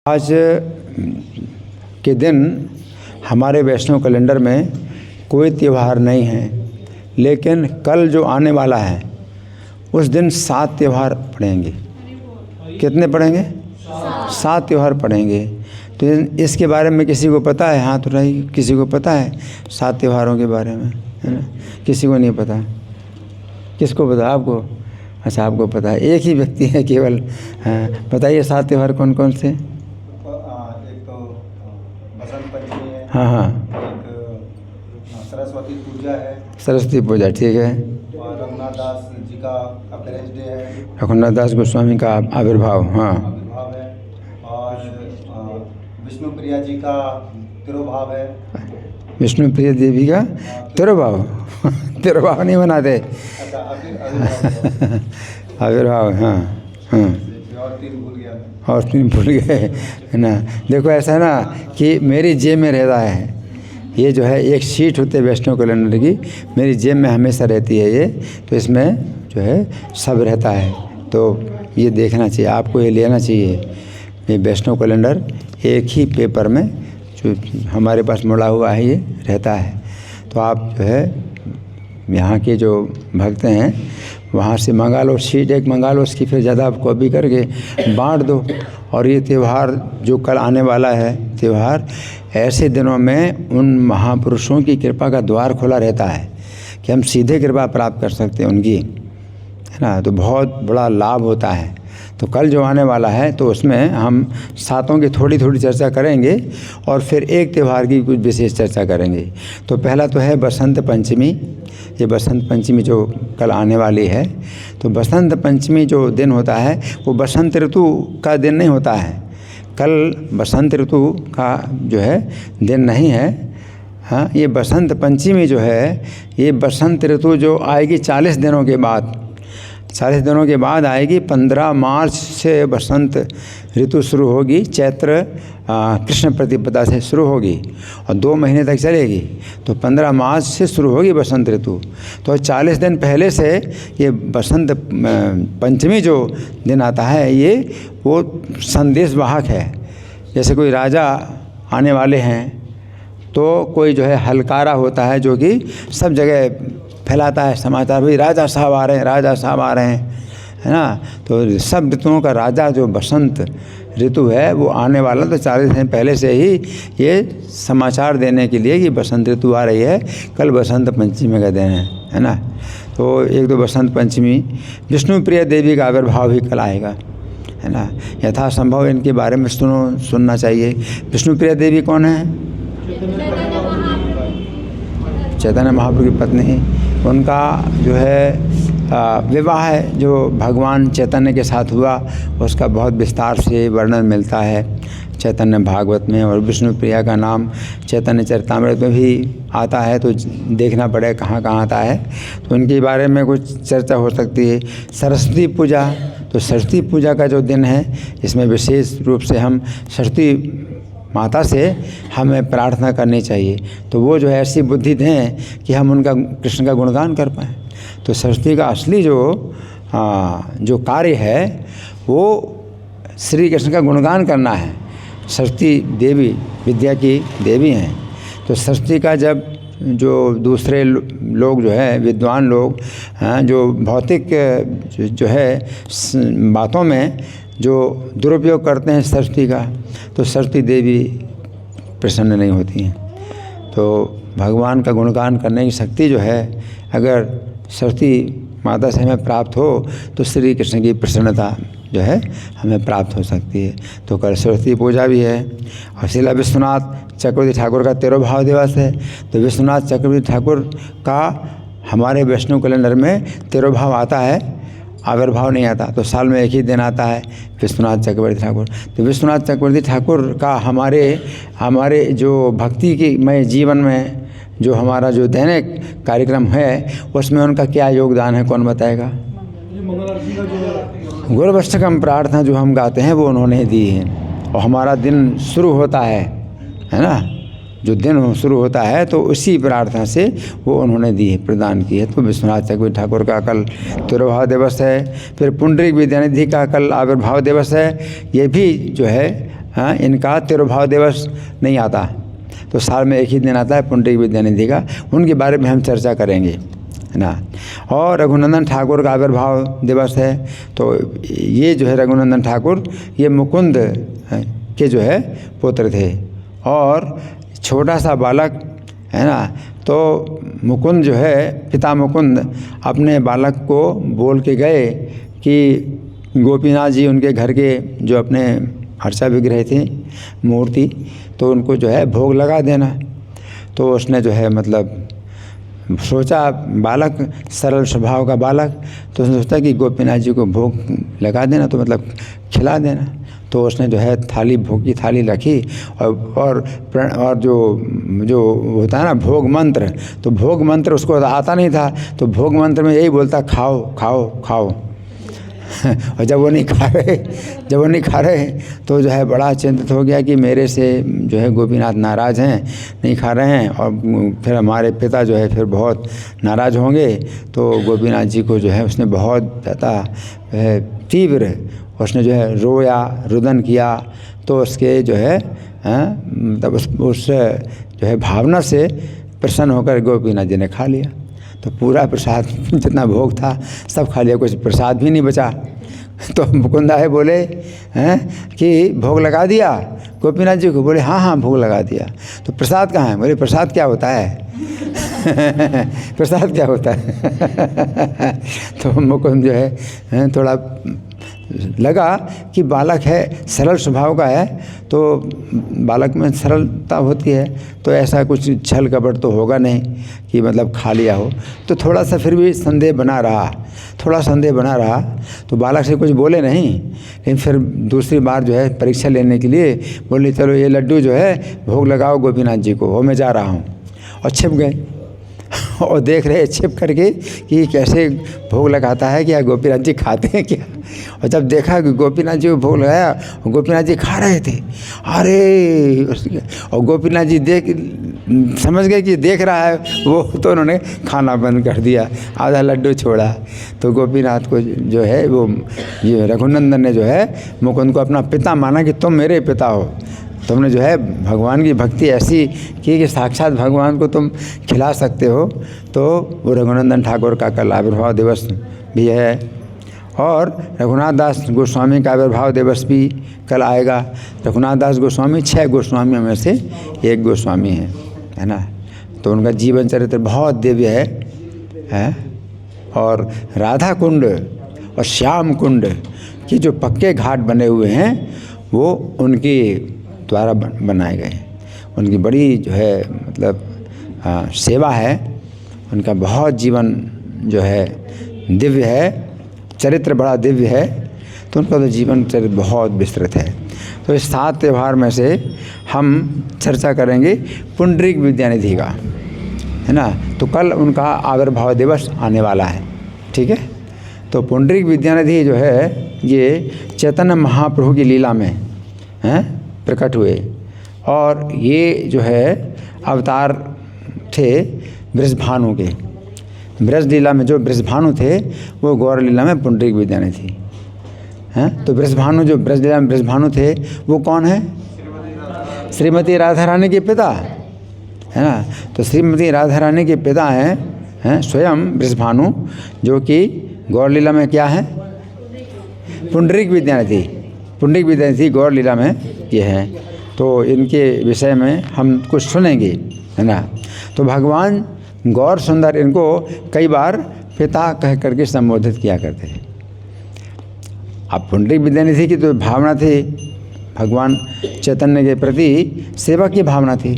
आज के दिन हमारे वैष्णव कैलेंडर में कोई त्यौहार नहीं है, लेकिन कल जो आने वाला है उस दिन 7 त्यौहार पड़ेंगे। कितने पड़ेंगे? 7 त्यौहार पड़ेंगे। तो इसके बारे में किसी को पता है? हाथ उठाइए। किसी को पता है 7 त्यौहारों के बारे में? है ना, किसी को नहीं पता। किसको पता? आपको? अच्छा, आपको पता है। एक ही व्यक्ति है केवल। हाँ, बताइए 7 त्यौहार कौन कौन से? हाँ हाँ, सरस्वती पूजा है। सरस्वती पूजा, ठीक है। और रघुनाथ दास जी का अपीयरेंस डे है। रघुनाथ दास गोस्वामी का आविर्भाव, हाँ, आविर्भाव है। और विष्णु प्रिया जी का तिरुभाव है। विष्णु प्रिया देवी का तिरुभाव। तिरुभाव नहीं मनाते, अच्छा, आविर्भाव। हाँ हाँ, और 3 भूल गया। और 3 भूल गए, है ना। देखो ऐसा है ना कि मेरी जेब में रहता है ये, जो है एक शीट होती है वैष्णव कैलेंडर की, मेरी जेब में हमेशा रहती है ये। तो इसमें जो है सब रहता है, तो ये देखना चाहिए आपको, ये लेना चाहिए। ये वैष्णव कैलेंडर एक ही पेपर में जो हमारे पास मुड़ा हुआ है ये रहता है। तो आप जो है यहाँ के जो भक्त हैं वहाँ से मंगा लो, शीट एक मंगा लो, उसकी फिर ज़्यादा आप कॉपी करके बांट दो। और ये त्यौहार जो कल आने वाला है त्यौहार, ऐसे दिनों में उन महापुरुषों की कृपा का द्वार खुला रहता है कि हम सीधे कृपा प्राप्त कर सकते हैं उनकी, है ना। तो बहुत बड़ा लाभ होता है। तो कल जो आने वाला है तो उसमें हम 7 की थोड़ी थोड़ी चर्चा करेंगे और फिर एक त्यौहार की कुछ विशेष चर्चा करेंगे। तो पहला तो है बसंत पंचमी। ये बसंत पंचमी जो कल आने वाली है, तो बसंत पंचमी जो दिन होता है वो बसंत ऋतु का दिन नहीं होता है। कल बसंत ऋतु का जो है दिन नहीं है। हाँ, ये बसंत पंचमी जो है, ये बसंत ऋतु जो आएगी 40 दिनों के बाद, 40 दिनों के बाद आएगी। 15 मार्च से बसंत ऋतु शुरू होगी, चैत्र कृष्ण प्रतिपदा से शुरू होगी और 2 महीने तक चलेगी। तो 15 मार्च से शुरू होगी बसंत ऋतु। तो 40 दिन पहले से ये बसंत पंचमी जो दिन आता है, ये वो संदेश वाहक है। जैसे कोई राजा आने वाले हैं तो कोई जो है हलकारा होता है जो कि सब जगह फैलाता है समाचार, भाई राजा साहब आ रहे हैं, राजा साहब आ रहे हैं, है ना। तो सब ऋतुओं का राजा जो बसंत ऋतु है वो आने वाला, तो 40 दिन पहले से ही ये समाचार देने के लिए कि बसंत ऋतु आ रही है, कल बसंत पंचमी का दिन है ना। तो एक तो बसंत पंचमी, विष्णु प्रिया देवी का आविर्भाव भी कल आएगा, है ना। यथासंभव इनके बारे में सुनना चाहिए। विष्णु प्रिया देवी कौन है? चैतन्य महाप्रभु की पत्नी। उनका जो है विवाह है जो भगवान चैतन्य के साथ हुआ, उसका बहुत विस्तार से वर्णन मिलता है चैतन्य भागवत में। और विष्णु प्रिया का नाम चैतन्य चरितामृत में भी आता है, तो देखना पड़ेगा कहाँ कहाँ आता है। तो इनके बारे में कुछ चर्चा हो सकती है। सरस्वती पूजा, तो सरस्वती पूजा का जो दिन है, इसमें विशेष रूप से हम सरस्वती माता से हमें प्रार्थना करनी चाहिए। तो वो जो है ऐसी बुद्धि दें कि हम उनका, कृष्ण का गुणगान कर पाएँ। तो सरस्वती का असली जो कार्य है वो श्री कृष्ण का गुणगान करना है। सरस्वती देवी विद्या की देवी हैं। तो सरस्वती का जब जो दूसरे लोग जो है विद्वान लोग जो भौतिक जो है बातों में जो दुरुपयोग करते हैं सरस्वती का, तो सरस्वती देवी प्रसन्न नहीं होती हैं। तो भगवान का गुणगान करने की शक्ति जो है अगर सरस्वती माता से हमें प्राप्त हो तो श्री कृष्ण की प्रसन्नता जो है हमें प्राप्त हो सकती है। तो कल सरस्वती पूजा भी है। और शिला विश्वनाथ चक्रवर्ती ठाकुर का तिरुभाव दिवस है। तो विश्वनाथ चक्रवर्ती ठाकुर का हमारे वैष्णव कैलेंडर में तिरुभाव आता है, आविर्भाव नहीं आता। तो साल में एक ही दिन आता है विश्वनाथ चक्रवर्ती ठाकुर। तो विश्वनाथ चक्रवर्ती ठाकुर का हमारे जो भक्ति की मय जीवन में जो हमारा जो दैनिक कार्यक्रम है उसमें उनका क्या योगदान है, कौन बताएगा? गुरुवष्टकम प्रार्थना जो हम गाते हैं वो उन्होंने दी है। और हमारा दिन शुरू होता है ना, जो दिन शुरू होता है तो उसी प्रार्थना से वो उन्होंने दी है, प्रदान की है। तो विश्वनाथ चक्रवर्ती ठाकुर का कल तिरुभाव दिवस है। फिर पुंडरीक विद्यानिधि का कल आविर्भाव दिवस है। ये भी जो है हाँ, इनका तिरुभाव दिवस नहीं आता, तो साल में एक ही दिन आता है पुंडरीक विद्यानिधि का, उनके बारे में हम चर्चा करेंगे, है ना। और रघुनंदन ठाकुर का आविर्भाव दिवस है, तो ये जो है रघुनंदन ठाकुर ये मुकुंद के जो है पुत्र थे, और छोटा सा बालक है ना, तो मुकुंद जो है पिता मुकुंद अपने बालक को बोल के गए कि गोपीनाथ जी उनके घर के जो अपने हर्षा विग्रह थे मूर्ति, तो उनको जो है भोग लगा देना। तो उसने जो है मतलब सोचा, बालक सरल स्वभाव का बालक, तो उसने सोचा कि गोपीनाथ जी को भोग लगा देना, तो मतलब खिला देना। तो उसने जो है थाली, भोग की थाली रखी, और जो होता है ना भोग मंत्र, तो भोग मंत्र उसको आता नहीं था, तो भोग मंत्र में यही बोलता खाओ खाओ खाओ। और जब वो नहीं खा रहे तो जो है बड़ा चिंतित हो गया कि मेरे से जो है गोपीनाथ नाराज़ हैं, नहीं खा रहे हैं, और फिर हमारे पिता जो है फिर बहुत नाराज़ होंगे। तो गोपीनाथ जी को जो है उसने बहुत ज़्यादा तीव्र उसने जो है रोया, रुदन किया। तो उसके जो है मतलब उस जो है भावना से प्रसन्न होकर गोपीनाथ जी ने खा लिया। तो पूरा प्रसाद जितना भोग था सब खा लिया, कुछ प्रसाद भी नहीं बचा। तो मुकुंदा है बोले हैं कि भोग लगा दिया गोपीनाथ जी को? बोले हाँ हाँ भोग लगा दिया। तो प्रसाद कहाँ है? बोले प्रसाद क्या होता है? प्रसाद क्या होता है? तो मुकुंद जो है थोड़ा लगा कि बालक है, सरल स्वभाव का है, तो बालक में सरलता होती है, तो ऐसा कुछ छल कपट तो होगा नहीं कि मतलब खा लिया हो। तो थोड़ा सा फिर भी संदेह बना रहा, तो बालक से कुछ बोले नहीं। लेकिन फिर दूसरी बार जो है परीक्षा लेने के लिए बोले चलो ये लड्डू जो है भोग लगाओ गोपीनाथ जी को, वो मैं जा रहा हूँ। और छिप गए और देख रहे छिप करके कि कैसे भोग लगाता है, क्या गोपीनाथ जी खाते हैं क्या। और जब देखा कि गोपीनाथ जी को भोग लगाया, गोपीनाथ जी खा रहे थे, अरे और गोपीनाथ जी समझ गए कि देख रहा है वो, तो उन्होंने खाना बंद कर दिया, आधा लड्डू छोड़ा। तो गोपीनाथ को जो है वो ये रघुनंदन ने जो है मुकुंद को अपना पिता माना कि तुम मेरे पिता हो, तुमने जो है भगवान की भक्ति ऐसी की कि साक्षात भगवान को तुम खिला सकते हो। तो वो रघुनंदन ठाकुर का कल आविर्भाव दिवस भी है। और रघुनाथ दास गोस्वामी का आविर्भाव दिवस भी कल आएगा। रघुनाथ दास गोस्वामी 6 गोस्वामियों में से एक गोस्वामी है ना। तो उनका जीवन चरित्र बहुत दिव्य है। और राधा कुंड और श्याम कुंड की जो पक्के घाट बने हुए हैं वो उनके द्वारा बनाए गए। उनकी बड़ी जो है मतलब सेवा है, उनका बहुत जीवन जो है दिव्य है, चरित्र बड़ा दिव्य है। तो उनका तो जीवन चरित्र बहुत विस्तृत है। तो इस 7 त्यौहार में से हम चर्चा करेंगे पुंडरीक विद्यानिधि का, है ना। तो कल उनका आविर्भाव दिवस आने वाला है, ठीक है। तो पुंडरीक विद्यानिधि जो है ये चैतन्य महाप्रभु की लीला में प्रकट हुए, और ये जो है अवतार थे वृषभानु के। ब्रज लीला में जो वृषभानु थे वो गौर लीला में पुंडरीक विद्यानिधि हैं। तो वृषभानु जो ब्रज लीला में वृषभानु थे वो कौन है? श्रीमती राधा रानी के पिता, है ना। तो श्रीमती राधा रानी के पिता हैं स्वयं वृषभानु, जो कि गौर लीला में क्या है? पुंडरीक विद्यानिधि। पुंडरीक विद्यानिधि गौर लीला में ये हैं। तो इनके विषय में हम कुछ सुनेंगे, है ना। तो भगवान गौर सुंदर इनको कई बार पिता कह करके संबोधित किया करते थे। अब पुंडरीक विद्यानिधि की तो भावना थी भगवान चैतन्य के प्रति, सेवक की भावना थी।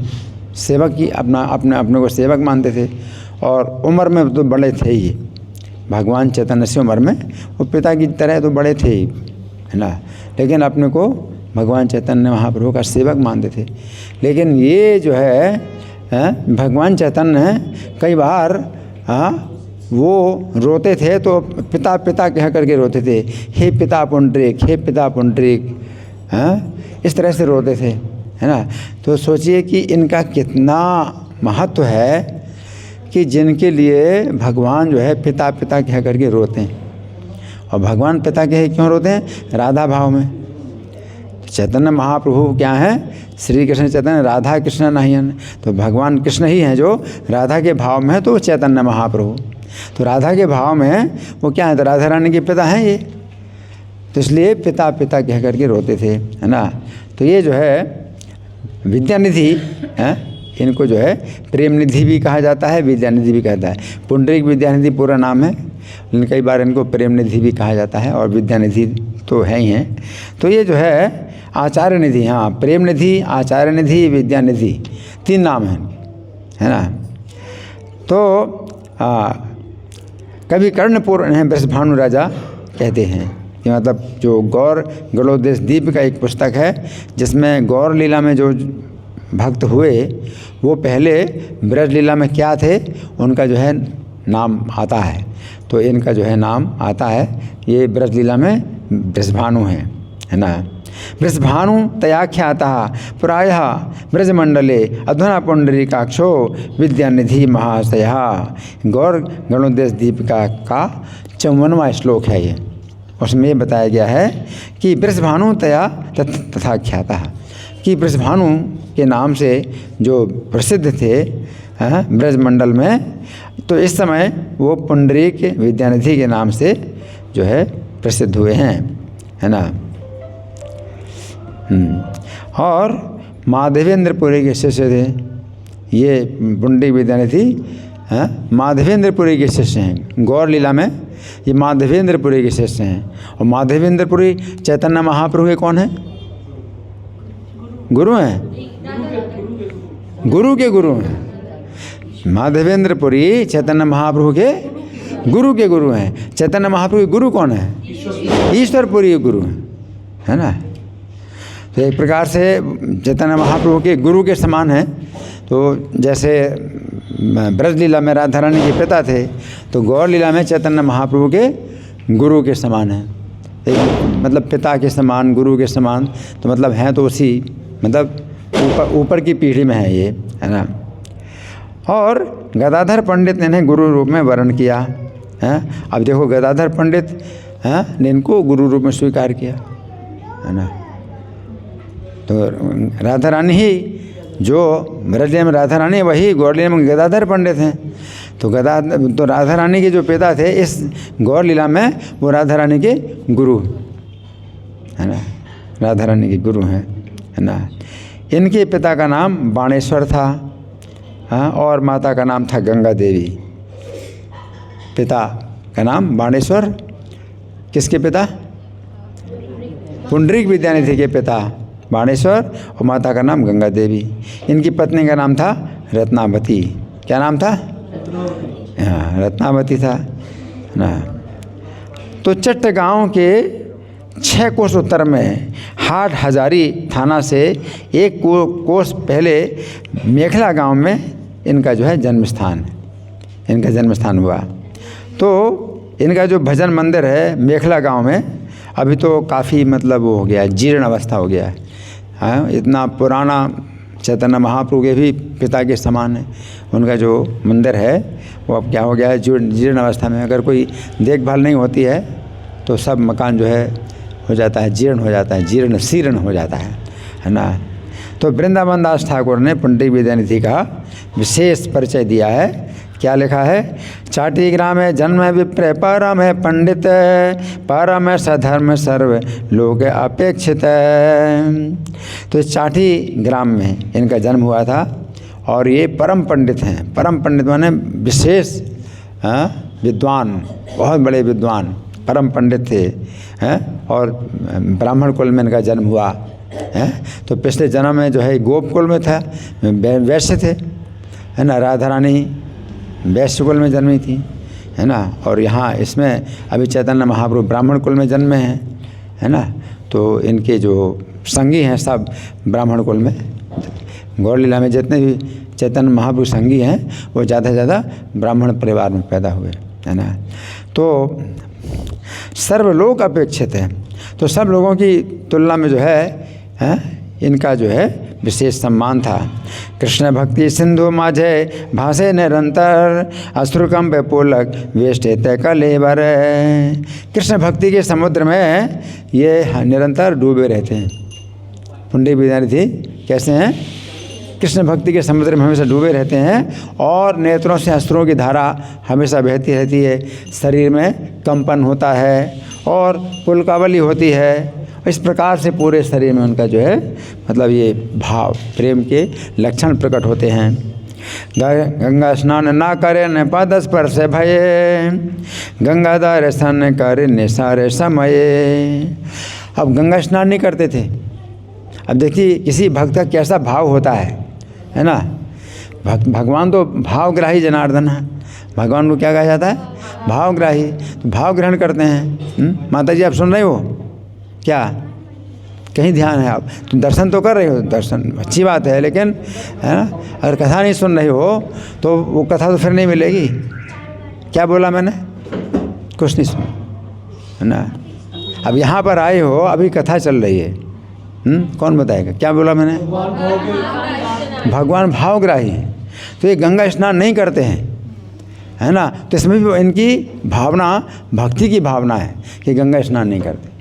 सेवक की अपने को सेवक मानते थे, और उम्र में तो बड़े थे ही भगवान चैतन्य से, उम्र में वो पिता की तरह तो बड़े थे ही, है ना। लेकिन अपने को भगवान चैतन्य महाप्रभु का सेवक मानते थे। लेकिन ये जो है भगवान चैतन्य कई बार वो रोते थे तो पिता पिता कह करके रोते थे, हे पिता पुंडरीक, हे पिता पुंडरीक, इस तरह से रोते थे, है ना। तो सोचिए कि इनका कितना महत्व है कि जिनके लिए भगवान जो है पिता पिता कह करके रोते हैं। और भगवान पिता कहे क्यों रोते हैं? राधा भाव में। चैतन्य महाप्रभु क्या है? श्री कृष्ण चैतन्य, राधा कृष्ण नाहियन। तो भगवान कृष्ण ही हैं जो राधा के भाव में है, तो वो चैतन्य महाप्रभु। तो राधा के भाव में वो क्या है? तो राधा रानी के पिता हैं ये, तो इसलिए पिता पिता कह करके रोते थे, है ना। तो ये जो है विद्यानिधि है, इनको जो है प्रेम निधि भी कहा जाता है, विद्यानिधि भी कहता है। पुंडरीक विद्यानिधि पूरा नाम है, लेकिन कई बार इनको प्रेम निधि भी कहा जाता है, और विद्यानिधि तो है ही हैं। तो ये जो है आचार्य निधि, हाँ, प्रेम निधि, आचार्य निधि, विद्यानिधि, 3 नाम हैं, है ना। तो कभी कर्णपुर इन्हें वृषभानु राजा कहते हैं, कि मतलब जो गौर गलोदेश दीप का एक पुस्तक है, जिसमें गौर लीला में जो भक्त हुए वो पहले ब्रज लीला में क्या थे उनका जो है नाम आता है। तो इनका जो है नाम आता है, ये ब्रज लीला में वृषभानु है ना। वृषभानु तयाख्याता प्रायः ब्रजमंडले अधुना पुंडरीकाक्षो विद्यानिधि महाशया। गौर गणोदेश दीपिका का 54वां श्लोक है ये। उसमें ये बताया गया है कि वृषभानु तया तथा ख्याता, कि वृषभानु के नाम से जो प्रसिद्ध थे ब्रजमंडल में, तो इस समय वो पुंडरीक विद्यानिधि के नाम से जो है प्रसिद्ध हुए हैं, है ना। और माधवेंद्रपुरी के शिष्य थे ये पुंडरीक विद्यानिधि, माधवेंद्रपुरी के शिष्य हैं। गौर लीला में ये माधवेंद्रपुरी के शिष्य हैं। और माधवेंद्रपुरी चैतन्य महाप्रभु के कौन है? गुरु हैं, गुरु के गुरु हैं। माधवेंद्रपुरी चैतन्य महाप्रभु के गुरु हैं। चैतन्य महाप्रभु के गुरु कौन है? ईश्वरपुरी के गुरु हैं, है ना। तो एक प्रकार से चैतन्य महाप्रभु के गुरु के समान हैं। तो जैसे ब्रज लीला में राधा रानी के पिता थे, तो गौर लीला में चैतन्य महाप्रभु के गुरु के समान हैं। एक मतलब पिता के समान, गुरु के समान, तो मतलब हैं तो उसी मतलब ऊपर की पीढ़ी में है ये, है ना। और गदाधर पंडित ने इन्हें गुरु रूप में वर्ण किया है। अब देखो गदाधर पंडित ने इनको गुरु रूप में स्वीकार किया, है ना। तो राधा रानी ही जो ब्रज में राधा रानी, वही गौर लीला में गदाधर पंडित हैं। तो राधा रानी के जो पिता थे इस गौर लीला में, वो राधा रानी के गुरु, है ना, राधा रानी के गुरु हैं, है ना। इनके पिता का नाम बाणेश्वर था, हाँ, और माता का नाम था गंगा देवी। पिता का नाम बाणेश्वर, किसके पिता? पुंडरीक विद्यानिधि के पिता बाणेश्वर, और माता का नाम गंगा देवी। इनकी पत्नी का नाम था रत्नावती। क्या नाम था? हाँ, रत्नावती था ना। तो चट्टगांव के 6 कोस उत्तर में हाट हजारी थाना से 1 कोस पहले मेखला गांव में इनका जो है जन्म स्थान हुआ। तो इनका जो भजन मंदिर है मेखला गांव में, अभी तो काफ़ी मतलब वो हो गया है, जीर्ण अवस्था हो गया है। हाँ, इतना पुराना, चैतन्य महाप्रभु के भी पिता के समान है। उनका जो मंदिर है वो अब क्या हो गया है, जीर्ण अवस्था में। अगर कोई देखभाल नहीं होती है तो सब मकान जो है हो जाता है, जीर्ण हो जाता है, जीर्ण शीर्ण हो जाता है ना। तो वृंदावन दास ठाकुर ने पुंडरीक विद्यानिधि का विशेष परिचय दिया है। क्या लिखा है? चाटी ग्राम है जन्म विप्र, परम है पंडित, परम है सधर्म सर्व लोग अपेक्षित। तो इस चाटी ग्राम में इनका जन्म हुआ था, और ये परम पंडित हैं। परम पंडित माने विशेष विद्वान, बहुत बड़े विद्वान, परम पंडित थे, हैं। और ब्राह्मण कुल में इनका जन्म हुआ है। तो पिछले जन्म में जो है गोप कुल में था, वैश्य थे, है ना। राधा रानी वैश्य कुल में जन्मी थी, है ना। और यहाँ इसमें अभी चैतन्य महाप्रभु ब्राह्मण कुल में जन्मे हैं, है ना। तो इनके जो संगी हैं सब ब्राह्मण कुल में। गौर लीला में जितने भी चैतन्य महाप्रभु संगी हैं वो ज़्यादा से ज़्यादा ब्राह्मण परिवार में पैदा हुए, है ना। तो सर्वलोक अपेक्षित है, तो सब लोगों की तुलना में जो है इनका जो है विशेष सम्मान था। कृष्ण भक्ति सिंधु माझे भाषे निरंतर, अश्रुकंप पुलक वेष्टे तय कलेवर। कृष्ण भक्ति के समुद्र में ये निरंतर डूबे रहते हैं, हुंडी बिहारी थी कैसे हैं, कृष्ण भक्ति के समुद्र में हमेशा डूबे रहते हैं और नेत्रों से अश्रुओं की धारा हमेशा बहती रहती है, शरीर में कंपन होता है और पुलकावली होती है। इस प्रकार से पूरे शरीर में उनका जो है मतलब ये भाव प्रेम के लक्षण प्रकट होते हैं। गंगा स्नान ना करे न पद स्पर्श भये, गंगा दर्शन करे निसारे समये। अब गंगा स्नान नहीं करते थे। अब देखिए किसी भक्त का कैसा भाव होता है ना। भगवान तो भावग्राही जनार्दन है, भगवान को क्या कहा जाता है, भावग्राही। तो भाव ग्रहण करते हैं। माता जी आप सुन रहे हो क्या, कहीं ध्यान है आप, तुम दर्शन तो कर रहे हो, दर्शन अच्छी बात है, लेकिन है ना अगर कथा नहीं सुन रही हो तो वो कथा तो फिर नहीं मिलेगी। क्या बोला मैंने, कुछ नहीं सुना है ना। अब यहाँ पर आए हो, अभी कथा चल रही है, कौन बताएगा क्या बोला मैंने, भगवान भावग्राही हैं। तो ये गंगा स्नान नहीं करते हैं है ना, तो इसमें भी इनकी भावना भक्ति की भावना है कि गंगा स्नान नहीं करते।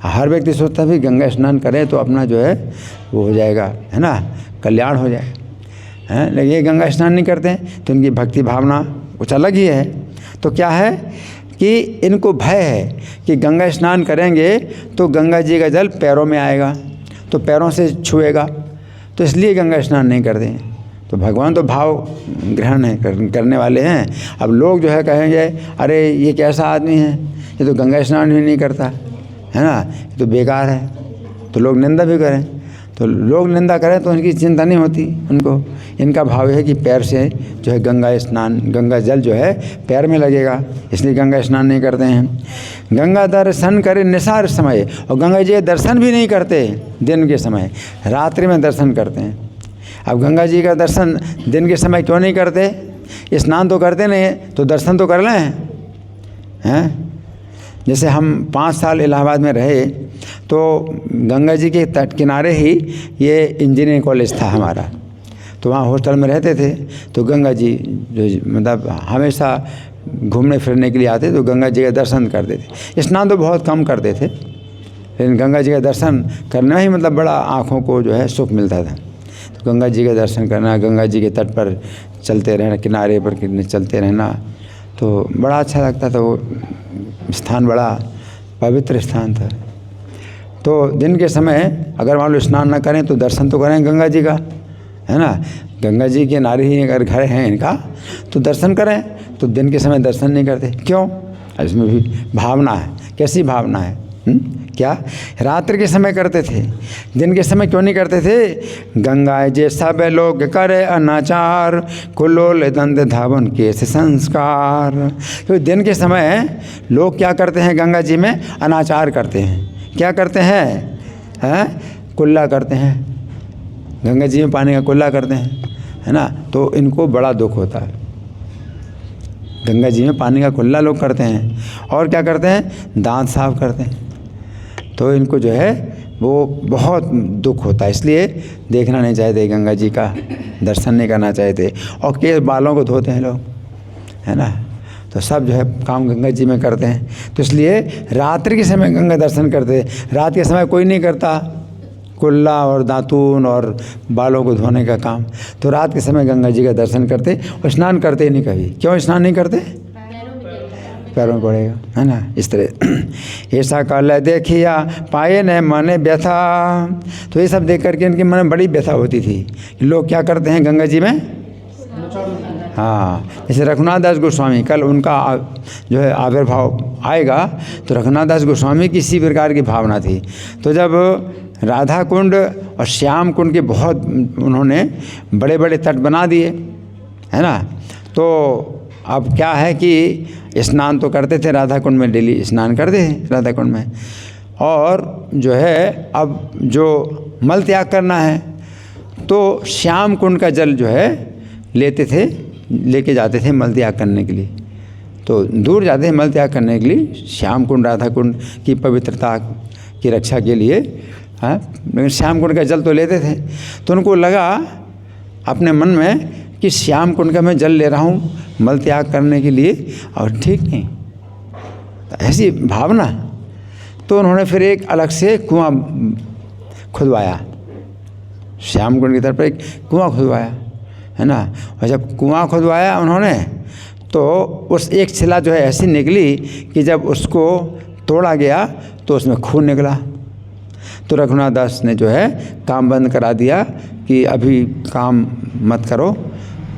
हर व्यक्ति सोचता है भी गंगा स्नान करें तो अपना जो है वो हो जाएगा है ना, कल्याण हो जाए हैं, लेकिन ये गंगा स्नान नहीं करते हैं तो इनकी भक्ति भावना कुछ अलग ही है। तो क्या है कि इनको भय है कि गंगा स्नान करेंगे तो गंगा जी का जल पैरों में आएगा तो पैरों से छुएगा, तो इसलिए गंगा स्नान नहीं करते हैं। तो भगवान तो भाव ग्रहण है करने वाले हैं। अब लोग जो है कहेंगे अरे ये कैसा आदमी है, ये तो गंगा स्नान भी नहीं करता है ना, ये तो बेकार है, तो लोग निंदा भी करें। तो लोग निंदा करें तो उनकी चिंता नहीं होती उनको, इनका भाव है कि पैर से जो है गंगा स्नान, गंगा जल जो है पैर में लगेगा, इसलिए गंगा स्नान नहीं करते हैं। गंगा दर्शन करे निसार समय, और गंगा जी दर्शन भी नहीं करते दिन के समय, रात्रि में दर्शन करते हैं। अब गंगा जी का दर्शन दिन के समय क्यों नहीं करते, स्नान तो करते नहीं तो दर्शन तो कर लें हैं। जैसे हम 5 साल इलाहाबाद में रहे तो गंगा जी के तट किनारे ही ये इंजीनियरिंग कॉलेज था हमारा, तो वहाँ हॉस्टल में रहते थे। तो गंगा जी जो मतलब हमेशा घूमने फिरने के लिए आते तो गंगा जी का दर्शन करते थे। स्नान तो बहुत कम करते थे, लेकिन गंगा जी का दर्शन करना ही मतलब बड़ा आँखों को जो है सुख मिलता था। तो गंगा जी का दर्शन करना, गंगा जी के तट पर चलते रहना, किनारे पर चलते रहना, तो बड़ा अच्छा लगता था। वो स्थान बड़ा पवित्र स्थान था। तो दिन के समय अगर मान लो स्नान न करें तो दर्शन तो करें गंगा जी का है ना, गंगा जी के नारे ही अगर घर हैं इनका तो दर्शन करें। तो दिन के समय दर्शन नहीं करते, क्यों, इसमें भी भावना है। कैसी भावना है क्या, रात्रि के समय करते थे, दिन के समय क्यों नहीं करते थे। गंगा जे सब लोग करे अनाचार, कुलोल दंड धावन केस संस्कार। तो दिन के समय लोग क्या करते हैं, गंगा जी में अनाचार करते हैं। क्या करते हैं, कुल्ला करते हैं, गंगा जी में पानी का कुल्ला करते हैं है ना। तो इनको बड़ा दुख होता है, गंगा जी में पानी का कुल्ला लोग करते हैं। और क्या करते हैं, दांत साफ करते हैं। तो इनको जो है वो बहुत दुख होता है, इसलिए देखना नहीं चाहते, गंगा जी का दर्शन नहीं करना चाहते। और केस बालों को धोते हैं लोग है ना, तो सब जो है काम गंगा जी में करते हैं। तो इसलिए रात्रि के समय गंगा दर्शन करते, रात के समय कोई नहीं करता कुल्ला और दातून और बालों को धोने का काम। तो रात के समय गंगा जी का दर्शन करते और स्नान करते नहीं कभी। क्यों स्नान नहीं करते, पैरों में पड़ेगा है ना, इस तरह। ऐसा काल देखिया पाए न मने व्यथा। तो ये सब देख करके इनके मन में बड़ी व्यथा होती थी कि लोग क्या करते हैं गंगा जी में। हाँ, जैसे रघुनाथ दास गोस्वामी, कल उनका जो है आविर्भाव आएगा, तो रघुनाथ दास गोस्वामी की इसी प्रकार की भावना थी। तो जब राधा कुंड और श्याम कुंड के बहुत उन्होंने बड़े बड़े तट बना दिए है ना, तो अब क्या है कि स्नान तो करते थे राधा कुंड में, डेली स्नान करते थे राधा कुंड में। और जो है अब जो मल त्याग करना है तो श्याम कुंड का जल जो है लेते थे, लेके जाते थे मल त्याग करने के लिए। तो दूर जाते हैं मल त्याग करने के लिए, श्याम कुंड राधा कुंड की पवित्रता की रक्षा के लिए, हाँ, लेकिन श्याम कुंड का जल तो लेते थे। तो उनको लगा अपने मन में कि श्याम कुंड का मैं जल ले रहा हूँ मल त्याग करने के लिए, और ठीक नहीं, ऐसी भावना। तो उन्होंने फिर एक अलग से कुआं खुदवाया श्याम कुंड की तरफ एक कुआं खुदवाया, है ना। और जब कुआं खुदवाया उन्होंने, तो उस एक शिला जो है ऐसी निकली कि जब उसको तोड़ा गया तो उसमें खून निकला। तो रघुनाथ दास ने जो है काम बंद करा दिया कि अभी काम मत करो,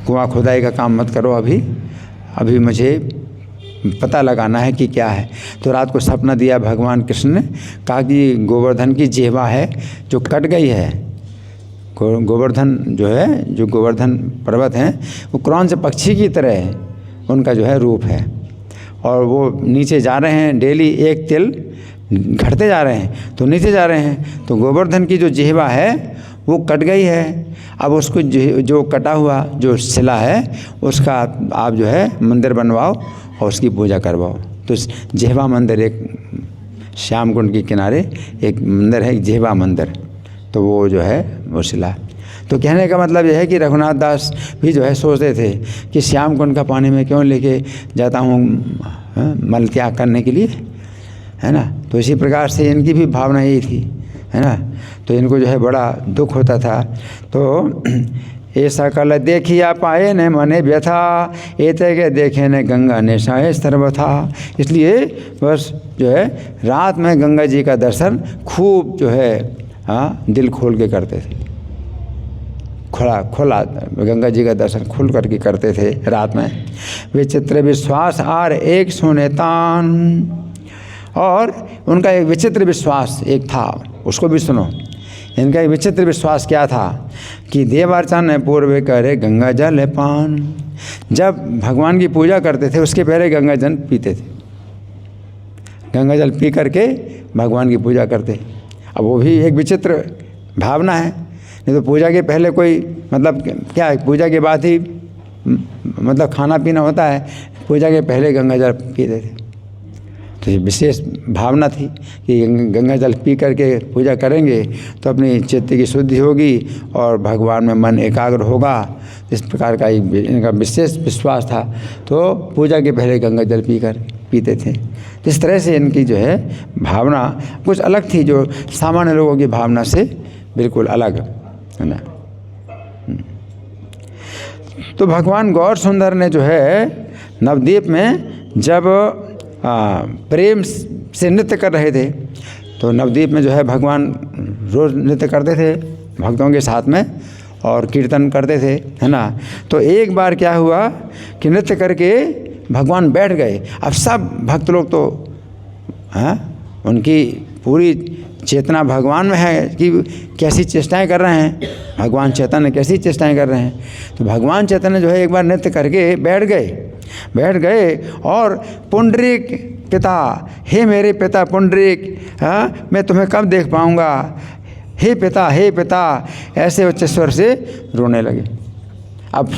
कुआं खुदाई का काम मत करो, अभी मुझे पता लगाना है कि क्या है। तो रात को सपना दिया भगवान कृष्ण ने, कहा कि गोवर्धन की जिह्वा है जो कट गई है। गोवर्धन जो है, जो गोवर्धन पर्वत हैं वो क्रौंच पक्षी की तरह है, उनका जो है रूप है, और वो नीचे जा रहे हैं, डेली एक तिल घटते जा रहे हैं, तो नीचे जा रहे हैं। तो गोवर्धन की जो जिह्वा है वो कट गई है। अब उसको जो कटा हुआ जो शिला है उसका आप जो है मंदिर बनवाओ और उसकी पूजा करवाओ। तो जिह्वा मंदिर, एक श्याम कुंड के किनारे एक मंदिर है, जिह्वा मंदिर, तो वो जो है वो शिला। तो कहने का मतलब यह है कि रघुनाथ दास भी जो है सोचते थे कि श्याम कुंड का पानी में क्यों लेके जाता हूँ मल त्याग करने के लिए, है ना। तो इसी प्रकार से इनकी भी भावना यही थी, है ना। तो इनको जो है बड़ा दुख होता था। तो ऐसा कल देखिया पाए ने मने व्यथा, एते के देखे ने गंगा नेशाए सर्वथा। इसलिए बस जो है रात में गंगा जी का दर्शन खूब जो है दिल खोल के करते थे, खोला गंगा जी का दर्शन खुल करके करते थे रात में। विचित्र विश्वास आर एक सुनेतान, और उनका एक विचित्र विश्वास एक था, उसको भी सुनो। इनका एक विचित्र विश्वास क्या था कि देवार्चन पूर्व करे गंगा जल पान। जब भगवान की पूजा करते थे उसके पहले गंगा जल पीते थे, गंगा जल पी करके भगवान की पूजा करते। अब वो भी एक विचित्र भावना है, नहीं तो पूजा के पहले कोई मतलब क्या है, पूजा के बाद ही मतलब खाना पीना होता है, पूजा के पहले गंगा जल पीते थे। तो ये विशेष भावना थी कि गंगा जल पी करके पूजा करेंगे तो अपनी चित्त की शुद्धि होगी और भगवान में मन एकाग्र होगा। इस प्रकार का इनका विशेष विश्वास था। तो पूजा के पहले गंगा जल पीते थे। तो इस तरह से इनकी जो है भावना कुछ अलग थी, जो सामान्य लोगों की भावना से बिल्कुल अलग, है ना। तो भगवान गौर सुंदर ने जो है नवद्वीप में जब प्रेम से नृत्य कर रहे थे, तो नवद्वीप में जो है भगवान रोज़ नृत्य करते थे भक्तों के साथ में और कीर्तन करते थे, है ना। तो एक बार क्या हुआ कि नृत्य करके भगवान बैठ गए। अब सब भक्त लोग तो उनकी पूरी चेतना भगवान में है कि कैसी चेष्टाएं कर रहे हैं, भगवान चैतन्य कैसी चेष्टाएं कर रहे हैं। तो भगवान चैतन्य जो है एक बार नृत्य करके बैठ गए और पुंडरीक पिता, हे मेरे पिता पुंडरीक, मैं तुम्हें कब देख पाऊंगा, हे पिता, ऐसे उच्च स्वर से रोने लगे। अब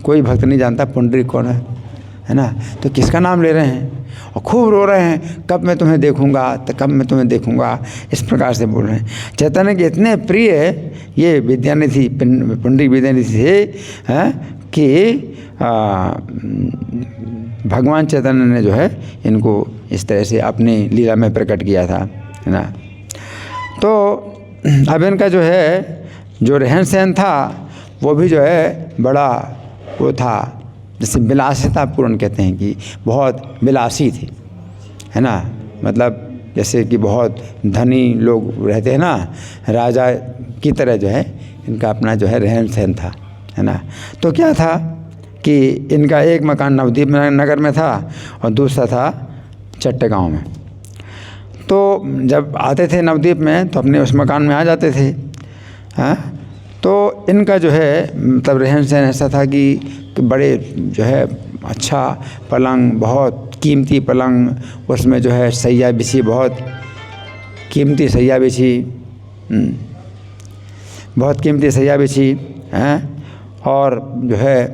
कोई भक्त नहीं जानता पुंडरीक कौन है ना। तो किसका नाम ले रहे हैं और खूब रो रहे हैं, कब मैं तुम्हें देखूंगा, तो कब मैं तुम्हें देखूंगा, इस प्रकार से बोल रहे हैं। चैतन्य के इतने प्रिय ये विद्यानिधि पुंडरीक विद्यानिधि थे कि भगवान चैतन्य ने जो है इनको इस तरह से अपनी लीला में प्रकट किया था, है ना। तो अब इनका जो है जो रहन सहन था वो भी जो है बड़ा वो था, जैसे विलासितापूर्ण कहते हैं कि बहुत विलासी थी, है ना। मतलब जैसे कि बहुत धनी लोग रहते हैं ना, राजा की तरह जो है इनका अपना जो है रहन सहन था, है ना। तो क्या था कि इनका एक मकान नवद्वीप नगर में था और दूसरा था चट्टगांव में। तो जब आते थे नवद्वीप में तो अपने उस मकान में आ जाते थे, तो इनका जो है मतलब रहन सहन ऐसा था कि बड़े जो है अच्छा पलंग, बहुत कीमती पलंग, उसमें जो है सैया बिछी, बहुत कीमती सैया बिछी, बहुत कीमती सैया बिछी हैं। और जो है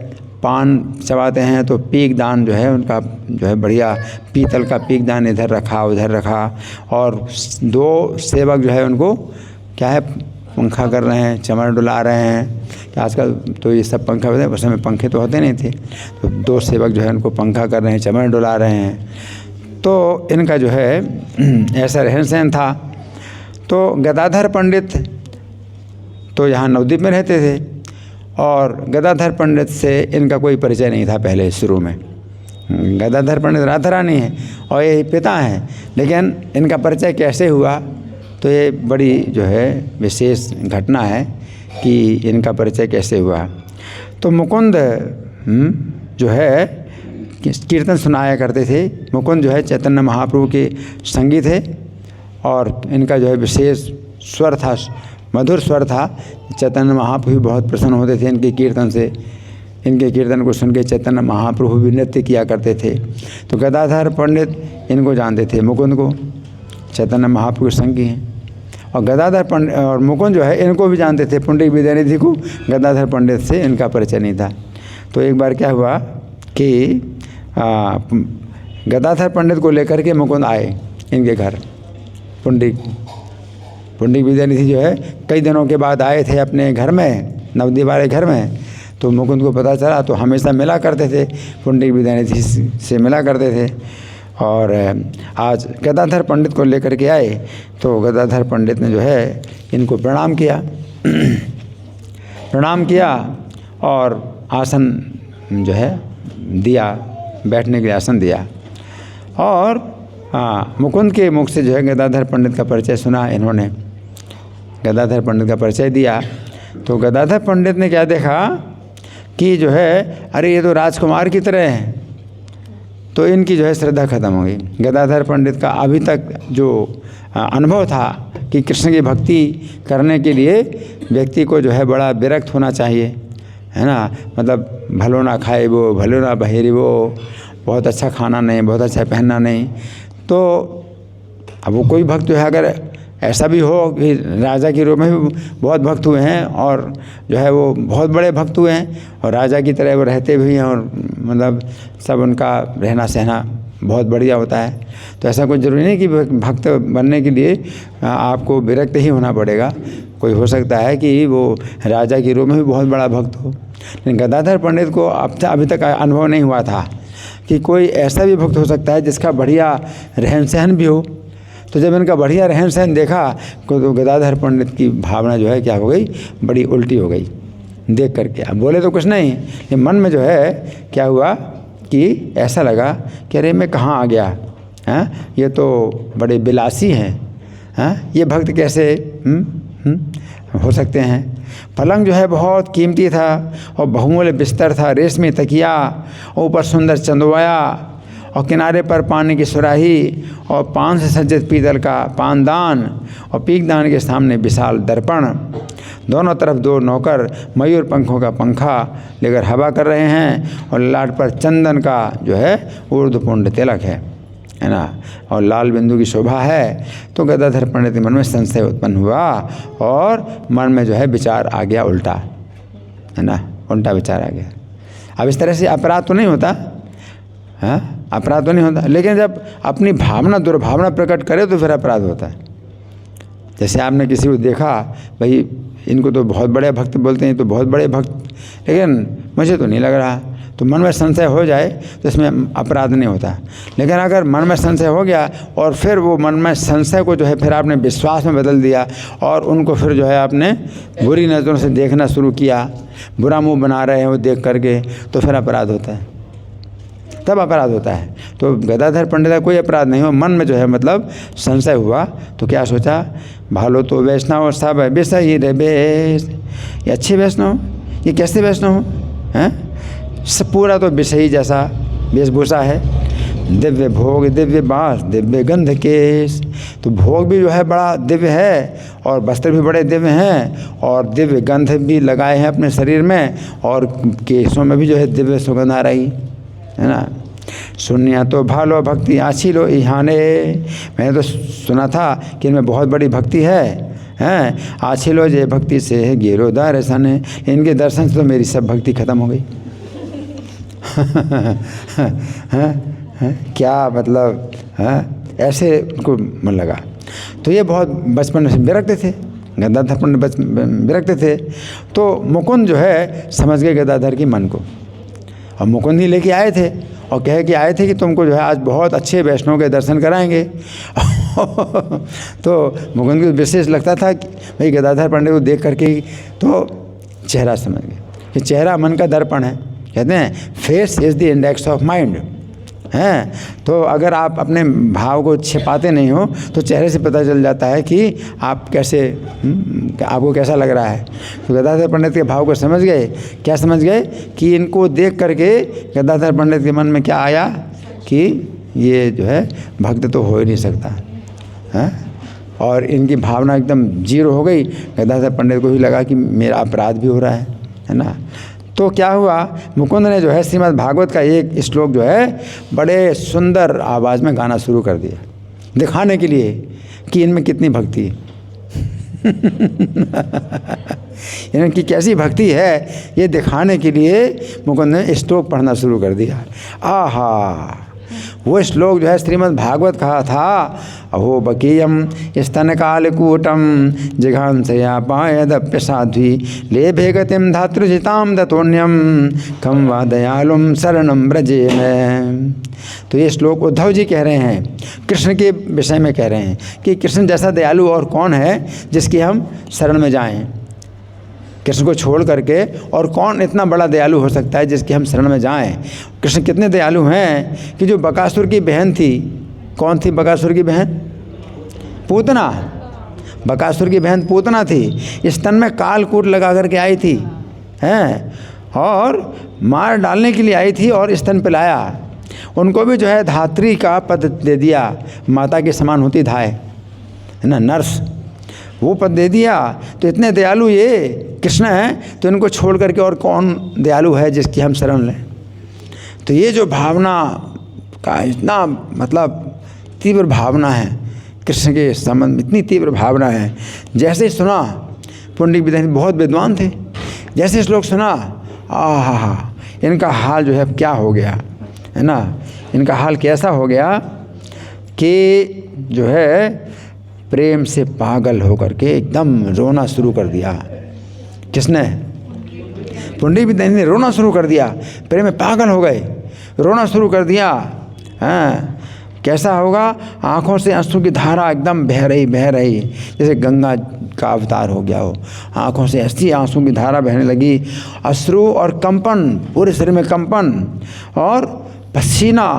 पान चबाते हैं तो पीकदान जो है उनका जो है बढ़िया पीतल का पीकदान इधर रखा उधर रखा। और 2 सेवक जो है उनको क्या है पंखा कर रहे हैं, चमर डुला रहे हैं। कि आजकल तो ये सब पंखा होते हैं, उस समय पंखे तो होते नहीं थे। तो 2 सेवक जो है उनको पंखा कर रहे हैं, चमर डुला रहे हैं। तो इनका जो है ऐसा रहन सहन था। तो गदाधर पंडित तो यहाँ नवद्वीप में रहते थे और गदाधर पंडित से इनका कोई परिचय नहीं था पहले शुरू में। गदाधर पंडित राधा रानी है और ये पिता हैं, लेकिन इनका परिचय कैसे हुआ, तो ये बड़ी जो है विशेष घटना है कि इनका परिचय कैसे हुआ। तो मुकुंद जो है कीर्तन सुनाया करते थे। मुकुंद जो है चैतन्य महाप्रभु के संगी थे और इनका जो है विशेष स्वर था, मधुर स्वर था। चैतन्य महाप्रभु भी बहुत प्रसन्न होते थे इनके कीर्तन से। इनके कीर्तन को सुन के चैतन्य महाप्रभु भी नृत्य किया करते थे। तो गदाधर पंडित इनको जानते थे, मुकुंद को, चैतन्य महाप्रभु के संगी हैं। और गदाधर पंडित और मुकुंद जो है इनको भी जानते थे, पुंडरीक विद्यानिधि को। गदाधर पंडित से इनका परिचय नहीं था। तो एक बार क्या हुआ कि गदाधर पंडित को लेकर के मुकुंद आए इनके घर। पुंडरीक विद्यानिधि जो है कई दिनों के बाद आए थे अपने घर में, नवद्वीप वाले घर में। तो मुकुंद को पता चला, तो हमेशा मिला करते थे, पुंडरीक विद्यानिधि से मिला करते थे। और आज गदाधर पंडित को लेकर के आए तो गदाधर पंडित ने जो है इनको प्रणाम किया और आसन जो है दिया, बैठने के लिए आसन दिया। और मुकुंद के मुख से जो है गदाधर पंडित का परिचय सुना इन्होंने, गदाधर पंडित का परिचय दिया। तो गदाधर पंडित ने क्या देखा कि जो है अरे ये तो राजकुमार की तरह है। तो इनकी जो है श्रद्धा खत्म हो गई। गदाधर पंडित का अभी तक जो अनुभव था कि कृष्ण की भक्ति करने के लिए व्यक्ति को जो है बड़ा विरक्त होना चाहिए, है ना। मतलब भलो ना खाए वो, भलो ना बहेरी वो, बहुत अच्छा खाना नहीं, बहुत अच्छा पहनना नहीं। तो अब वो कोई भक्त जो है अगर ऐसा भी हो कि राजा के रूप में भी बहुत भक्त हुए हैं और जो है वो बहुत बड़े भक्त हुए हैं और राजा की तरह वो रहते भी हैं और मतलब सब उनका रहना सहना बहुत बढ़िया होता है। तो ऐसा कोई ज़रूरी नहीं कि भक्त बनने के लिए आपको विरक्त ही होना पड़ेगा। कोई हो सकता है कि वो राजा के रूप में भी बहुत बड़ा भक्त हो। लेकिन गदाधर पंडित को अभी तक अनुभव नहीं हुआ था कि कोई ऐसा भी भक्त हो सकता है जिसका बढ़िया रहन सहन भी हो। तो जब इनका बढ़िया रहन सहन देखा तो गदाधर पंडित की भावना जो है क्या हो गई, बड़ी उल्टी हो गई देख करके। अब बोले तो कुछ नहीं, लेकिन मन में जो है क्या हुआ कि ऐसा लगा कि अरे मैं कहाँ आ गया, हैं, ये तो बड़े बिलासी हैं, हैं, ये भक्त कैसे हो सकते हैं। पलंग जो है बहुत कीमती था और बहुमूल्य बिस्तर था, रेशमी तकिया, ऊपर सुंदर चंदवाया और किनारे पर पानी की सुराही और पान से सज्जित पीतल का पानदान और पीकदान के सामने विशाल दर्पण। दोनों तरफ दो नौकर मयूर पंखों का पंखा लेकर हवा कर रहे हैं और लाट पर चंदन का जो है ऊर्ध्वपुंड तिलक है ना, और लाल बिंदु की शोभा है। तो गदाधर पंडित के मन में संशय उत्पन्न हुआ और मन में जो है विचार आ गया उल्टा, है ना, उल्टा विचार आ गया। अब इस तरह से अपराध तो नहीं होता, हाँ, अपराध तो नहीं होता, लेकिन जब अपनी भावना दुर्भावना प्रकट करे तो फिर अपराध होता है। जैसे आपने किसी को देखा, भाई इनको तो बहुत बड़े भक्त बोलते हैं, तो बहुत बड़े भक्त, लेकिन मुझे तो नहीं लग रहा, तो मन में संशय हो जाए तो इसमें अपराध नहीं होता। लेकिन अगर मन में संशय हो गया और फिर वो मन में संशय को जो है फिर आपने विश्वास में बदल दिया और उनको फिर जो है आपने बुरी नज़रों से देखना शुरू किया, बुरा मुँह बना रहे हैं वो देख करके, तो फिर अपराध होता है, तब अपराध होता है। तो गदाधर पंडित का कोई अपराध नहीं हो, मन में जो है मतलब संशय हुआ तो क्या सोचा, भालो तो वैष्णव सब विषय रे बेश, ये अच्छे वैष्णव, ये कैसे वैष्णव हैं, सब पूरा तो विषयी जैसा वेशभूषा है, दिव्य भोग दिव्य बास दिव्य गंध केश। तो भोग भी जो है बड़ा दिव्य है और वस्त्र भी बड़े दिव्य हैं और दिव्य गंध भी लगाए हैं अपने शरीर में और केशों में भी जो है दिव्य सुगंध आ रही है ना। सुनिया तो भालो भक्ति आछी लो इहाने, मैंने तो सुना था कि इनमें बहुत बड़ी भक्ति हैं, आछी लो जे भक्ति से है गेरो दर्शन है, इनके दर्शन से तो मेरी सब भक्ति खत्म हो गई। क्या मतलब, ऐसे उनको मन लगा। तो ये बहुत बचपन से विरक्त थे, गदाधर पंडित विरक्त थे। तो मुकुंद जो है समझ गए गदाधर की मन को और मुकुंद ही लेके आए थे और कहे कि आए थे कि तुमको जो है आज बहुत अच्छे वैष्णव के दर्शन कराएंगे तो मुकुंद को विशेष लगता था कि भाई गदाधर पंडित को देख करके तो चेहरा समझ गए कि चेहरा मन का दर्पण है। कहते हैं face is the index of mind, हैं। तो अगर आप अपने भाव को छिपाते नहीं हो तो चेहरे से पता चल जाता है कि आप कैसे, आपको कैसा लग रहा है। तो गदाधर पंडित के भाव को समझ गए। क्या समझ गए कि इनको देख करके गदाधर पंडित के मन में क्या आया कि ये जो है भक्त तो हो ही नहीं सकता, हैं। और इनकी भावना एकदम जीरो हो गई। गदाधर पंडित को भी लगा कि मेरा अपराध भी हो रहा है ना। तो क्या हुआ, मुकुंद ने जो है श्रीमद् भागवत का एक श्लोक जो है बड़े सुंदर आवाज़ में गाना शुरू कर दिया, दिखाने के लिए कि इनमें कितनी भक्ति है। इनकी कैसी भक्ति है ये दिखाने के लिए मुकुंद ने श्लोक पढ़ना शुरू कर दिया। आहा, वो श्लोक जो है श्रीमद् भागवत कहा था, अहो बकीयम स्तन कालकूटम जिघांसया पायदप्य साध्वी ले भेगतिम धातृजिताम दतोन्यम कम वा दयालुम शरणम ब्रजे में। तो ये श्लोक उद्धव जी कह रहे हैं, कृष्ण के विषय में कह रहे हैं कि कृष्ण जैसा दयालु और कौन है जिसकी हम शरण में जाएं। कृष्ण को छोड़ करके और कौन इतना बड़ा दयालु हो सकता है जिसके हम शरण में जाएं। कृष्ण कितने दयालु हैं कि जो बकासुर की बहन थी, कौन थी बकासुर की बहन? पूतना। बकासुर की बहन पूतना थी, स्तन में कालकूट लगा करके आई थी, हैं, और मार डालने के लिए आई थी और स्तन पिलाया। उनको भी जो है धात्री का पद दे दिया, माता के समान होती धाय, है ना, नर्स, वो पद दे दिया। तो इतने दयालु ये कृष्ण हैं, तो इनको छोड़ करके और कौन दयालु है जिसकी हम शरण लें। तो ये जो भावना का इतना मतलब तीव्र भावना है, कृष्ण के संबंध में इतनी तीव्र भावना है। जैसे ही सुना, पुंडरीक विद्याधर बहुत विद्वान थे, जैसे श्लोक सुना, आहा, इनका हाल जो है क्या हो गया, है ना, इनका हाल कैसा हो गया कि जो है प्रेम से पागल होकर के एकदम रोना शुरू कर दिया। किसने? पुंडरीक विद्याधर ने रोना शुरू कर दिया, प्रेम में पागल हो गए, रोना शुरू कर दिया। हाँ, कैसा होगा? आँखों से आंसू की धारा एकदम बह रही जैसे गंगा का अवतार हो गया हो। आँखों से ऐसी आंसू की धारा बहने लगी, अश्रु और कंपन, पूरे शरीर में कंपन और पसीना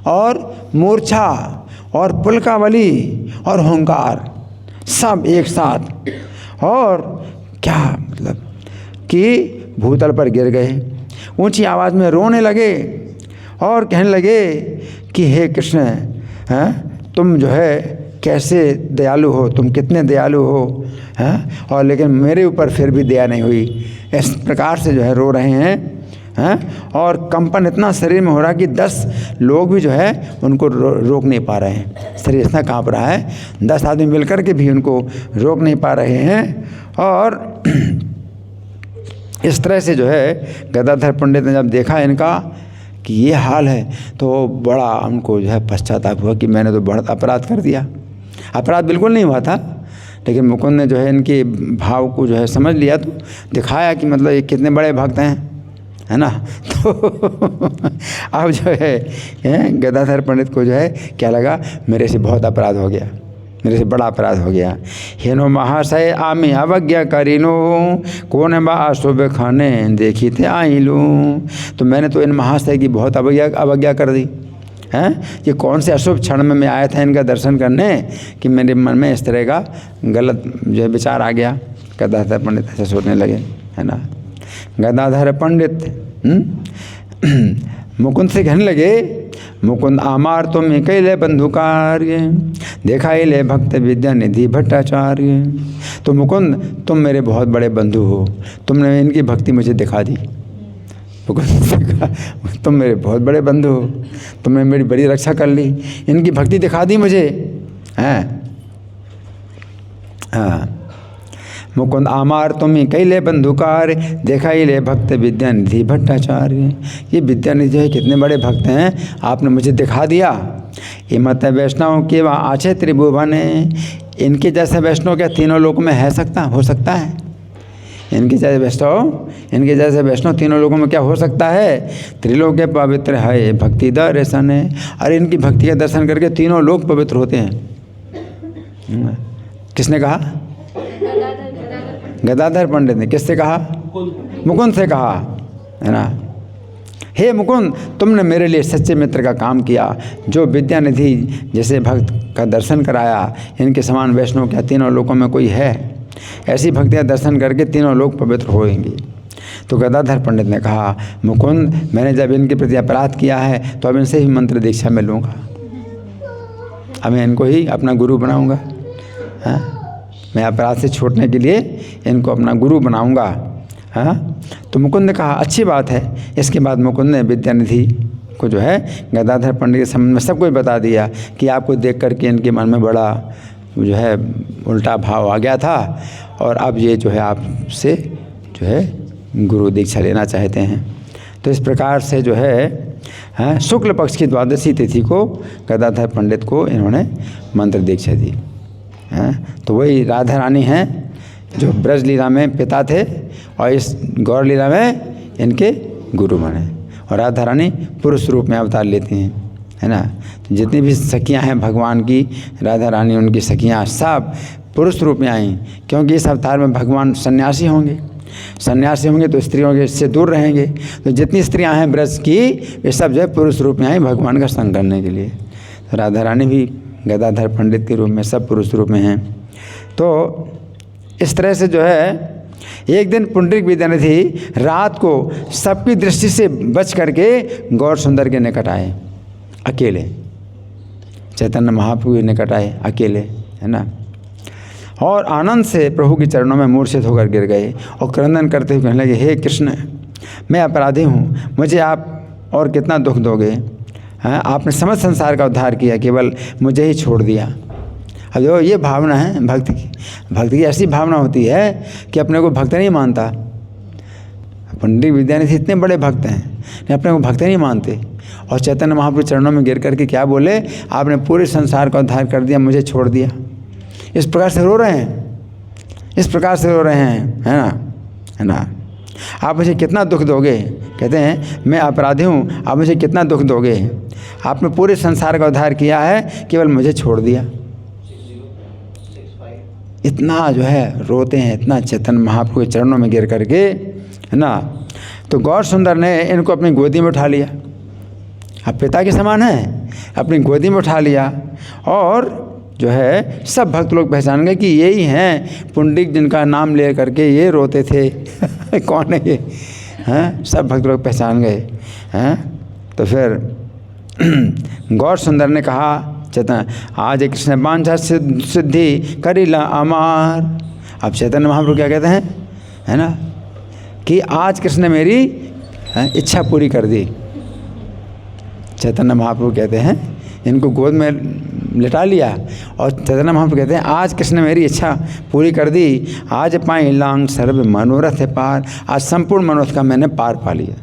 और मूर्छा और पुलकावली और हुंकार सब एक साथ। और क्या मतलब कि भूतल पर गिर गए, ऊंची आवाज़ में रोने लगे और कहने लगे कि हे कृष्ण, हैं, तुम जो है कैसे दयालु हो, तुम कितने दयालु हो, हैं, और लेकिन मेरे ऊपर फिर भी दया नहीं हुई। इस प्रकार से जो है रो रहे हैं, और कंपन इतना शरीर में हो रहा कि 10 लोग भी जो है उनको रोक नहीं पा रहे हैं। शरीर इतना काँप रहा है, 10 आदमी मिलकर के भी उनको रोक नहीं पा रहे हैं। और इस तरह से जो है गदाधर पंडित ने जब देखा इनका कि ये हाल है, तो बड़ा उनको जो है पश्चाताप हुआ कि मैंने तो बड़ा अपराध कर दिया। अपराध बिल्कुल नहीं हुआ था, लेकिन मुकुंद ने जो है इनके भाव को जो है समझ लिया, तो दिखाया कि मतलब ये कितने बड़े भक्त हैं, है ना। तो अब जो है गदाधर पंडित को जो है क्या लगा, मेरे से बहुत अपराध हो गया, मेरे से बड़ा अपराध हो गया। हेनो महाशय आमी अवज्ञा करीनो, कौन बा अशुभ खाने देखी थे आई लूँ। तो मैंने तो इन महाशय की बहुत अवज्ञा कर दी, हैं। ये कौन से अशुभ क्षण में मैं आया था इनका दर्शन करने कि मेरे मन में इस तरह का गलत जो है विचार आ गया। गदाधर पंडित ऐसे सोचने लगे, है ना। गदाधर पंडित मुकुंद से कहने लगे, मुकुंद आमार तुम कैले बंधुकार्य देखा ले भक्त विद्या निधि भट्टाचार्य। तो मुकुंद तुम मेरे बहुत बड़े बंधु हो, तुमने इनकी भक्ति मुझे दिखा दी। तुम मेरे बहुत बड़े बंधु हो, तुमने मेरी बड़ी रक्षा कर ली, इनकी भक्ति दिखा दी मुझे, हैं। हाँ, मुकुंद आमार तुम्हें कैले बंधुकार देखा ही ले भक्त विद्यानिधि भट्टाचार्य। ये विद्यानिधि है, कितने बड़े भक्त हैं, आपने मुझे दिखा दिया। ये मत वैष्णव के वहाँ आछे त्रिभुवन, इनके जैसे वैष्णव क्या तीनों लोक में हो सकता है? इनके जैसे वैष्णव तीनों लोगों में क्या हो सकता है? त्रिलोक के पवित्र है भक्ति दर्शन है। अरे इनकी भक्ति का दर्शन करके तीनों लोग पवित्र होते हैं। किसने कहा? गदाधर पंडित ने। किससे कहा? मुकुंद से कहा, है ना। हे मुकुंद, तुमने मेरे लिए सच्चे मित्र का काम किया, जो विद्यानिधि जैसे भक्त का दर्शन कराया, इनके समान वैष्णव क्या तीनों लोकों में कोई है? ऐसी भक्तियाँ दर्शन करके तीनों लोग पवित्र होंगे। तो गदाधर पंडित ने कहा, मुकुंद, मैंने जब इनके प्रति अपराध किया है तो अब इनसे ही मंत्र दीक्षा में लूँगा, अब मैं इनको ही अपना गुरु बनाऊँगा। हाँ, मैं अपराध से छूटने के लिए इनको अपना गुरु बनाऊँगा। हाँ, तो मुकुंद ने कहा, अच्छी बात है। इसके बाद मुकुंद ने विद्यानिधि को जो है गदाधर पंडित के संबंध में सब कुछ बता दिया कि आपको देख करके इनके मन में बड़ा जो है उल्टा भाव आ गया था और अब ये जो है आपसे जो है गुरु दीक्षा लेना चाहते हैं। तो इस प्रकार से जो है शुक्ल पक्ष की द्वादशी तिथि को गदाधर पंडित को इन्होंने मंत्र दीक्षा दी। तो वही राधा रानी हैं जो ब्रज लीला में पिता थे और इस गौर लीला में इनके गुरु बने। और राधा रानी पुरुष रूप में अवतार लेती हैं, है ना। तो जितनी भी सखियां हैं भगवान की, राधा रानी उनकी सखियां सब पुरुष रूप में आई, क्योंकि इस अवतार में भगवान सन्यासी होंगे। सन्यासी होंगे तो स्त्रियों के से दूर रहेंगे। तो जितनी स्त्रियां हैं ब्रज की, वे सब जो है पुरुष रूप में आई भगवान का संग करने के लिए। तो राधा रानी भी गदाधर पंडित के रूप में सब पुरुष रूप में हैं। तो इस तरह से जो है एक दिन पुंडरीक विद्यानिधि रात को सबकी दृष्टि से बच करके गौर सुंदर के निकट आए अकेले, चैतन्य महाप्रभु के निकट आए अकेले, है ना। और आनंद से प्रभु के चरणों में मूर्छित होकर गिर गए और क्रंदन करते हुए कहने लगे, हे कृष्ण, मैं अपराधी हूँ, मुझे आप और कितना दुख दोगे? हाँ, आपने समस्त संसार का उद्धार किया, केवल मुझे ही छोड़ दिया। अब जो ये भावना है भक्ति की, भक्ति की ऐसी भावना होती है कि अपने को भक्त नहीं मानता। पंडित विद्यानिधि इतने बड़े भक्त हैं, अपने को भक्त नहीं मानते। और चैतन्य महाप्रभु चरणों में गिर करके क्या बोले, आपने पूरे संसार का उद्धार कर दिया, मुझे छोड़ दिया। इस प्रकार से रो रहे हैं, इस प्रकार से रो रहे हैं, है ना, है ना। आप मुझे कितना दुख दोगे? कहते हैं, मैं अपराधी हूँ, आप मुझे कितना दुख दोगे? आपने पूरे संसार का उद्धार किया है, केवल मुझे छोड़ दिया। इतना जो है रोते हैं, इतना चैतन्य महाप्रभु के चरणों में गिर करके, है ना। तो गौर सुंदर ने इनको अपनी गोदी में उठा लिया, अब पिता के समान है, अपनी गोदी में उठा लिया। और जो है सब भक्त लोग पहचान गए कि यही हैं पुंडरीक जिनका नाम ले करके ये रोते थे। कौन है ये? हैं, सब भक्त लोग पहचान गए हैं। तो फिर गौर सुंदर ने कहा, चैतन्य, आज कृष्ण वांछा सिद्धि करिला अमार। अब चैतन्य महाप्रभु क्या कहते हैं, है ना, कि आज कृष्ण ने मेरी इच्छा पूरी कर दी। चैतन्य महाप्रभु कहते हैं, इनको गोद में लिटा लिया और चैतन्य महाप्रभु कहते हैं, आज कृष्ण ने मेरी इच्छा पूरी कर दी। आज पाई लांग सर्व मनोरथ है पार, आज संपूर्ण मनोरथ का मैंने पार पा लिया।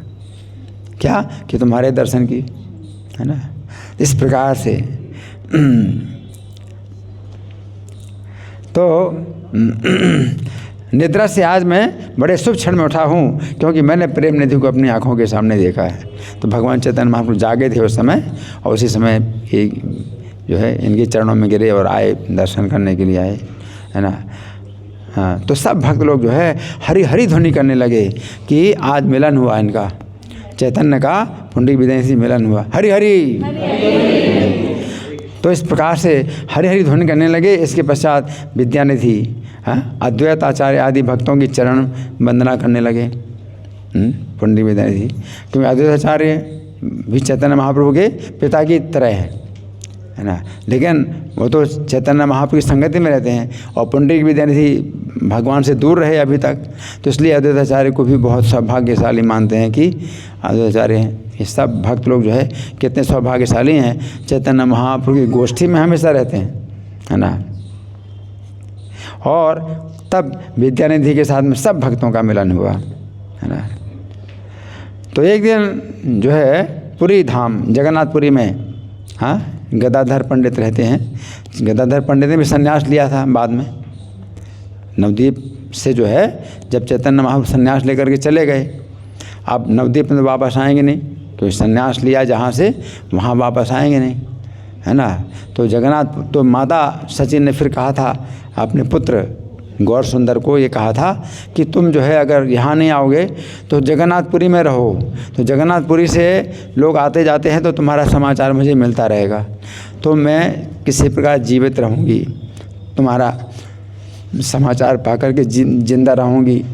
क्या? कि तुम्हारे दर्शन की, है ना। इस प्रकार से तो निद्रा से आज मैं बड़े शुभ क्षण में उठा हूँ, क्योंकि मैंने प्रेम निधि को अपनी आँखों के सामने देखा है। तो भगवान चैतन्य महाप्रभु जागे थे उस समय, और उसी समय ये जो है इनके चरणों में गिरे और आए, दर्शन करने के लिए आए, है ना। हाँ, तो सब भक्त लोग जो है हरि हरि ध्वनि करने लगे कि आज मिलन हुआ इनका, चैतन्य का पुंडरीक विद्यानिधि से मिलन हुआ, हरि हरि। तो इस प्रकार से हरि हरि ध्वनि करने लगे। इसके पश्चात विद्यानिधि अद्वैत आचार्य आदि भक्तों की चरण वंदना करने लगे, पुंडरीक विद्यानिधि, क्योंकि अद्वैत आचार्य भी चैतन्य महाप्रभु के पिता की तरह है ना। लेकिन वो तो चैतन्य महाप्रभु की संगति में रहते हैं और पुंडरीक विद्यानिधि भगवान से दूर रहे अभी तक, तो इसलिए अद्वैत आचार्य को भी बहुत सौभाग्यशाली मानते हैं कि अद्वैत आचार्य हैं। ये सब भक्त लोग जो है कितने सौभाग्यशाली हैं, चैतन्य महाप्रभु की गोष्ठी में हमेशा रहते हैं, है ना। और तब विद्यानिधि के साथ में सब भक्तों का मिलन हुआ, है ना। तो एक दिन जो है पुरी धाम जगन्नाथपुरी में गदाधर पंडित रहते हैं। गदाधर पंडित ने भी संन्यास लिया था बाद में, नवद्वीप से जो है जब चैतन्य महाप्रभु संन्यास लेकर के चले गए। अब नवद्वीप में तो वापस आएंगे नहीं, क्योंकि संन्यास लिया जहाँ से वहाँ वापस आएंगे नहीं, है ना। तो जगन्नाथ, तो माता सची ने फिर कहा था अपने पुत्र गौर सुंदर को, ये कहा था कि तुम जो है अगर यहाँ नहीं आओगे तो जगन्नाथपुरी में रहो, तो जगन्नाथपुरी से लोग आते जाते हैं तो तुम्हारा समाचार मुझे मिलता रहेगा, तो मैं किसी प्रकार जीवित रहूँगी, तुम्हारा समाचार पाकर के जिंदा रहूँगी।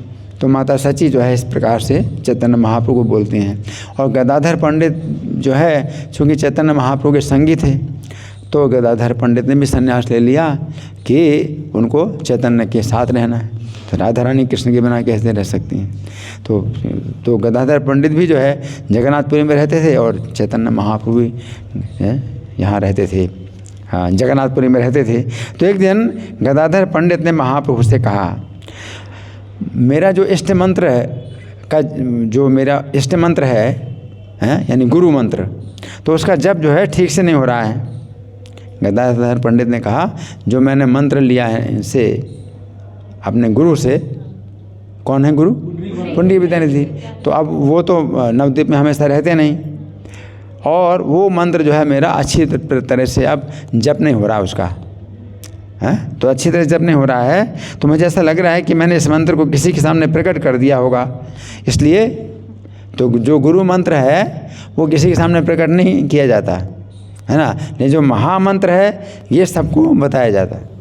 तो माता सची जो है इस प्रकार से चैतन्य महाप्रभु को बोलती हैं। और गदाधर पंडित जो है चूँकि चैतन्य महाप्रभु के संगी थे, तो गदाधर पंडित ने भी संन्यास ले लिया कि उनको चैतन्य के साथ रहना है, तो राधा रानी कृष्ण के बिना कैसे रह सकती हैं। तो गदाधर पंडित भी जो है जगन्नाथपुरी में रहते थे और चैतन्य महाप्रभु भी यहाँ रहते थे, हाँ जगन्नाथपुरी में रहते थे। तो एक दिन गदाधर पंडित ने महाप्रभु से कहा, मेरा जो इष्ट मंत्र है का जो मेरा इष्ट मंत्र है यानी गुरु मंत्र, तो उसका जप जो है ठीक से नहीं हो रहा है। गदाधर पंडित ने कहा, जो मैंने मंत्र लिया है इनसे अपने गुरु से, कौन है गुरु? पुंडरीक विद्यानिधि। तो अब वो तो नवद्वीप में हमेशा रहते नहीं, और वो मंत्र जो है मेरा अच्छी तरह से अब जप नहीं हो रहा उसका, है तो अच्छी तरह जप नहीं हो रहा है। तो मुझे ऐसा लग रहा है कि मैंने इस मंत्र को किसी के सामने प्रकट कर दिया होगा, इसलिए तो जो गुरु मंत्र है वो किसी के सामने प्रकट नहीं किया जाता है ना, नहीं जो महामंत्र है ये सबको बताया जाता है।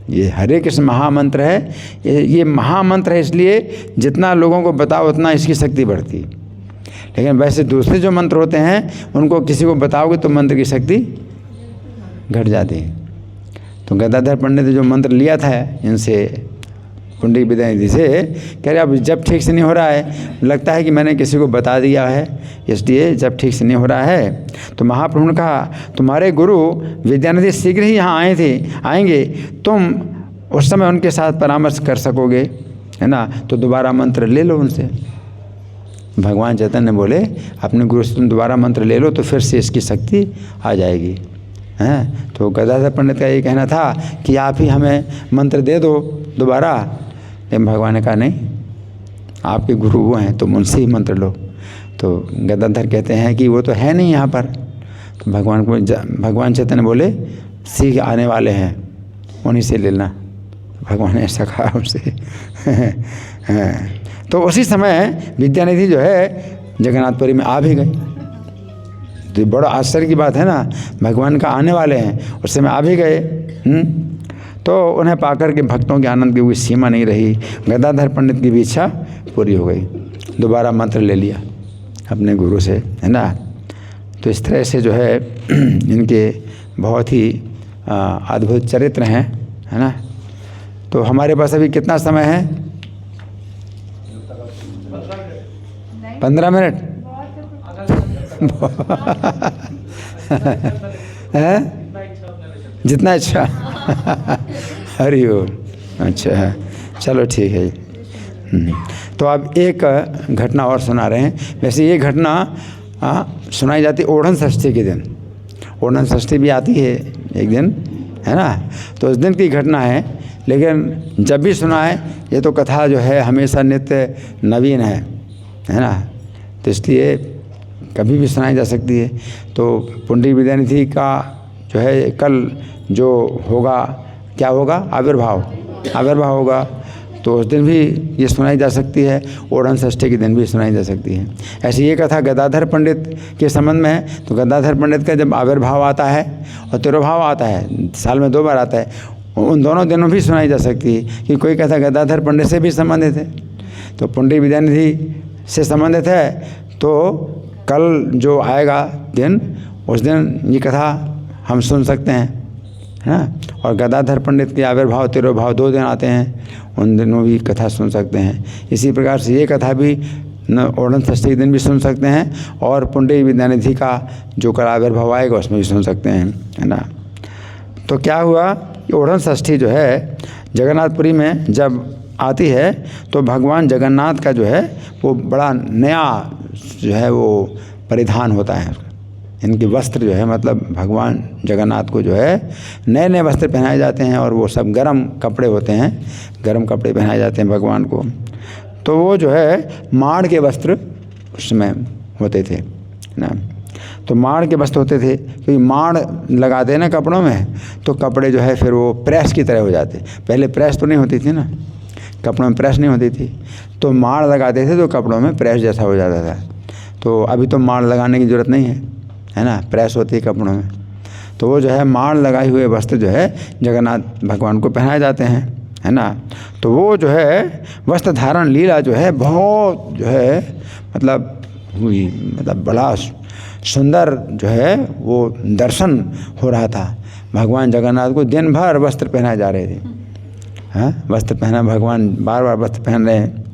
ये हरे कृष्ण महामंत्र है, ये महामंत्र है, इसलिए जितना लोगों को बताओ उतना इसकी शक्ति बढ़ती है। लेकिन वैसे दूसरे जो मंत्र होते हैं उनको किसी को बताओगे तो मंत्र की शक्ति घट जाती है। तो गदाधर पंडित ने जो मंत्र लिया था इनसे पुंडरीक विद्यानिधि से, कह रहे अब जब ठीक से नहीं हो रहा है, लगता है कि मैंने किसी को बता दिया है इसलिए जब ठीक से नहीं हो रहा है। तो महाप्रभु ने कहा, तुम्हारे गुरु विद्यानिधि शीघ्र ही यहाँ आएंगे, तुम उस समय उनके साथ परामर्श कर सकोगे, है ना, तो दोबारा मंत्र ले लो उनसे। भगवान चैतन्य बोले, अपने गुरु से तुम दोबारा मंत्र ले लो तो फिर से इसकी शक्ति आ जाएगी, हैं। तो गदाधर पंडित का ये कहना था कि आप ही हमें मंत्र दे दो दोबारा। लेकिन भगवान ने कहा नहीं, आपके गुरु वो हैं, तुम उनसे ही मंत्र लो। तो गदाधर कहते हैं कि वो तो है नहीं यहाँ पर। तो भगवान चैतन्य बोले, शीघ्र आने वाले हैं, उन्हीं से ले लेना। भगवान ने ऐसा कहा उनसे। तो उसी समय विद्यानिधि जो है जगन्नाथपुरी में आ भी गई। तो बड़ा आश्चर्य की बात है ना, भगवान का आने वाले हैं, उस समय आ भी गए। तो उन्हें पाकर के भक्तों के आनंद की कोई सीमा नहीं रही। गदाधर पंडित की भी इच्छा पूरी हो गई, दोबारा मंत्र ले लिया अपने गुरु से, है ना। तो इस तरह से जो है इनके बहुत ही अद्भुत चरित्र हैं, है ना। तो हमारे पास अभी कितना समय है? 15 मिनट है, जितना अच्छा। हरि ओम। अच्छा चलो ठीक है। तो अब एक घटना और सुना रहे हैं। वैसे ये घटना सुनाई जाती ओढ़न षष्ठी के दिन। ओढ़न षष्ठी भी आती है एक दिन, है ना। तो उस दिन की घटना है, लेकिन जब भी सुना है ये तो कथा जो है हमेशा नित्य नवीन है ना। तो इसलिए कभी भी सुनाई जा सकती है। तो पुंडरीक विद्यानिधि का जो है कल जो होगा, क्या होगा? आविर्भाव होगा। तो उस दिन भी ये सुनाई जा सकती है, ओढ़न षष्ठी के दिन भी सुनाई जा सकती है। ऐसी ये कथा गदाधर पंडित के संबंध में है। तो गदाधर पंडित का जब आविर्भाव आता है और तिरुभाव आता है, साल में 2 बार आता है, उन दोनों दिनों भी सुनाई जा सकती है। कि कोई कथा गदाधर पंडित से भी संबंधित है, तो पुंडरीक विद्यानिधि से संबंधित है, तो कल जो आएगा दिन, उस दिन ये कथा हम सुन सकते हैं, है ना। और गदाधर पंडित के आविर्भाव तिरुभाव 2 दिन आते हैं, उन दिनों भी कथा सुन सकते हैं। इसी प्रकार से ये कथा भी ओढ़न षष्ठी के दिन भी सुन सकते हैं, और पुंडरीक विद्यानिधि का जो कल आविर्भाव आएगा उसमें भी सुन सकते हैं, है ना। तो क्या हुआ कि ओढ़न षष्ठी जो है जगन्नाथपुरी में जब आती है, तो भगवान जगन्नाथ का जो है वो बड़ा नया जो है वो परिधान होता है। इनके वस्त्र जो है, मतलब भगवान जगन्नाथ को जो है नए नए वस्त्र पहनाए जाते हैं, और वो सब गर्म कपड़े होते हैं, गर्म कपड़े पहनाए जाते हैं भगवान को। तो वो जो है माड़ के वस्त्र उसमें होते थे ना। तो माड़ के वस्त्र होते थे, क्योंकि माड़ लगाते ना कपड़ों में, तो कपड़े जो है फिर वो प्रेस की तरह हो जाते। पहले प्रेस तो नहीं होती थी ना, कपड़ों में प्रेस नहीं होती थी, तो माड़ लगाते थे तो कपड़ों में प्रेस जैसा हो जाता था। तो अभी तो माड़ लगाने की ज़रूरत नहीं है ना, प्रेस होती है कपड़ों में। तो वो जो है माड़ लगाए हुए वस्त्र जो है जगन्नाथ भगवान को पहनाए जाते हैं, है ना। तो वो जो है वस्त्र धारण लीला जो है बहुत जो है मतलब हुई, मतलब बड़ा सुंदर जो है वो दर्शन हो रहा था। भगवान जगन्नाथ को दिन भर वस्त्र पहनाए जा रहे थे, हाँ, वस्त्र पहना, भगवान बार बार वस्त्र पहन रहे हैं,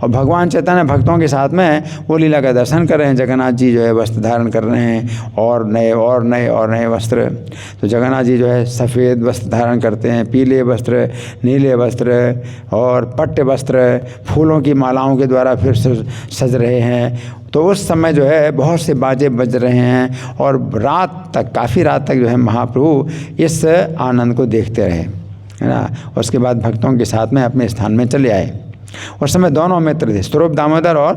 और भगवान चैतन्य भक्तों के साथ में वो लीला का दर्शन कर रहे हैं। जगन्नाथ जी जो है वस्त्र धारण कर रहे हैं, और नए और नए और नए वस्त्र। तो जगन्नाथ जी जो है सफ़ेद वस्त्र धारण करते हैं, पीले वस्त्र, नीले वस्त्र और पट्ट वस्त्र, फूलों की मालाओं के द्वारा फिर सज रहे हैं। तो उस समय जो है बहुत से बाजे बज रहे हैं, और रात तक, काफ़ी रात तक जो है महाप्रभु इस आनंद को देखते रहे, है ना। उसके बाद भक्तों के साथ में अपने स्थान में चले आए। उस समय दोनों मित्र थे, स्वरूप दामोदर और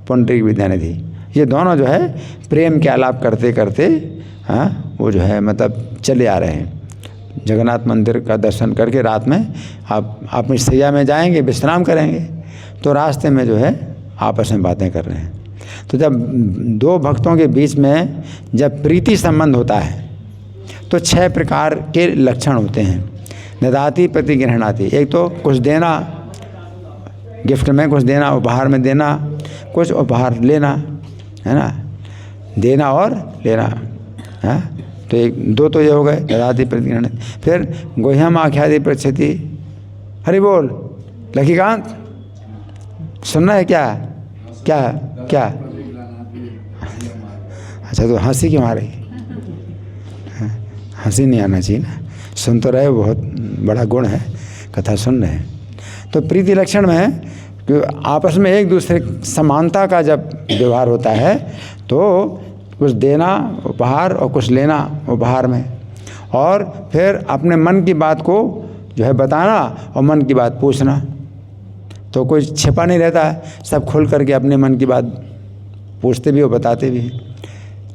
पुंडरीक विद्यानिधि। ये दोनों जो है प्रेम के आलाप करते करते, हाँ, वो जो है मतलब चले आ रहे हैं। जगन्नाथ मंदिर का दर्शन करके रात में आप अपनी सैया में जाएंगे, विश्राम करेंगे, तो रास्ते में जो है आपस में बातें कर रहे हैं। तो जब दो भक्तों के बीच में जब प्रीति संबंध होता है तो 6 प्रकार के लक्षण होते हैं। ददाति प्रतिगृह्णाति, एक तो कुछ देना, गिफ्ट में कुछ देना, उपहार में देना, कुछ उपहार लेना, है ना, देना और लेना, है। तो एक दो तो ये हो गए ददाति प्रतिगृह्णाति। फिर गुह्यम आख्यादि पृच्छति, हरि बोल लक्ष्मीकांत, सुनना है क्या क्या क्या? अच्छा, तो हंसी क्यों आ रही? हंसी नहीं आना चाहिए ना, सुन तो रहे हो, बहुत बड़ा गुण है, कथा सुन रहे हैं। तो प्रीति लक्षण में कि आपस में एक दूसरे समानता का जब व्यवहार होता है तो कुछ देना उपहार और कुछ लेना उपहार में, और फिर अपने मन की बात को जो है बताना और मन की बात पूछना। तो कोई छिपा नहीं रहता है, सब खुल करके अपने मन की बात पूछते भी और बताते भी।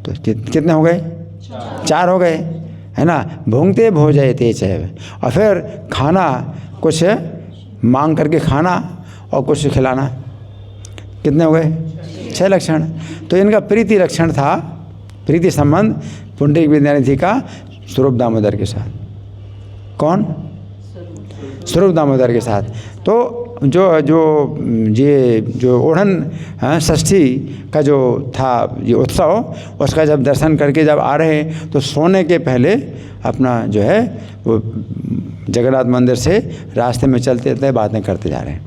तो कितने हो गए? 4 हो गए, है ना। भूंगते भोजय तेज है, और फिर खाना, कुछ मांग करके खाना और कुछ खिलाना। कितने हो गए? 6 लक्षण। तो इनका प्रीति लक्षण था, प्रीति संबंध पुंडरीक विद्यानिधि का स्वरूप दामोदर के साथ। कौन? स्वरूप दामोदर के साथ। तो जो ओढ़न षष्ठी का जो था ये उत्सव, उसका जब दर्शन करके जब आ रहे हैं तो सोने के पहले अपना जो है वो जगन्नाथ मंदिर से रास्ते में चलते चलते बातें करते जा रहे हैं।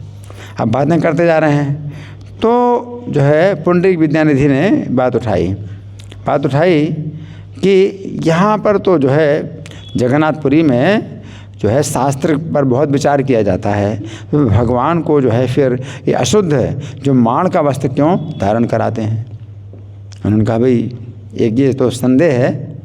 अब बातें करते जा रहे हैं तो जो है पुंडरीक विद्यानिधि ने बात उठाई कि यहाँ पर तो जो है जगन्नाथपुरी में जो है शास्त्र पर बहुत विचार किया जाता है, तो भगवान को जो है फिर ये अशुद्ध है जो माण का वस्त्र क्यों धारण कराते हैं। उन्होंने कहा भाई एक ये तो संदेह है,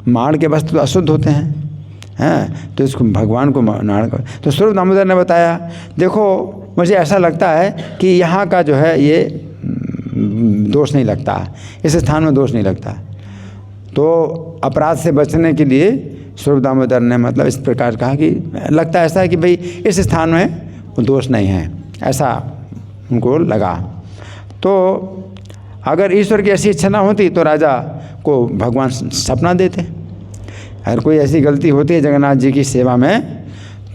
माण के वस्त्र तो अशुद्ध होते हैं, तो इसको भगवान को नाण कर। तो स्वरूप दामोदर ने बताया, देखो मुझे ऐसा लगता है कि यहाँ का जो है ये दोष नहीं लगता, इस स्थान में दोष नहीं लगता। तो अपराध से बचने के लिए स्वरूप दामोदर ने मतलब इस प्रकार कहा कि लगता ऐसा है कि भाई इस स्थान में दोष नहीं है, ऐसा उनको लगा। तो अगर ईश्वर की ऐसी इच्छा ना होती तो राजा को भगवान सपना देते। अगर कोई ऐसी गलती होती है जगन्नाथ जी की सेवा में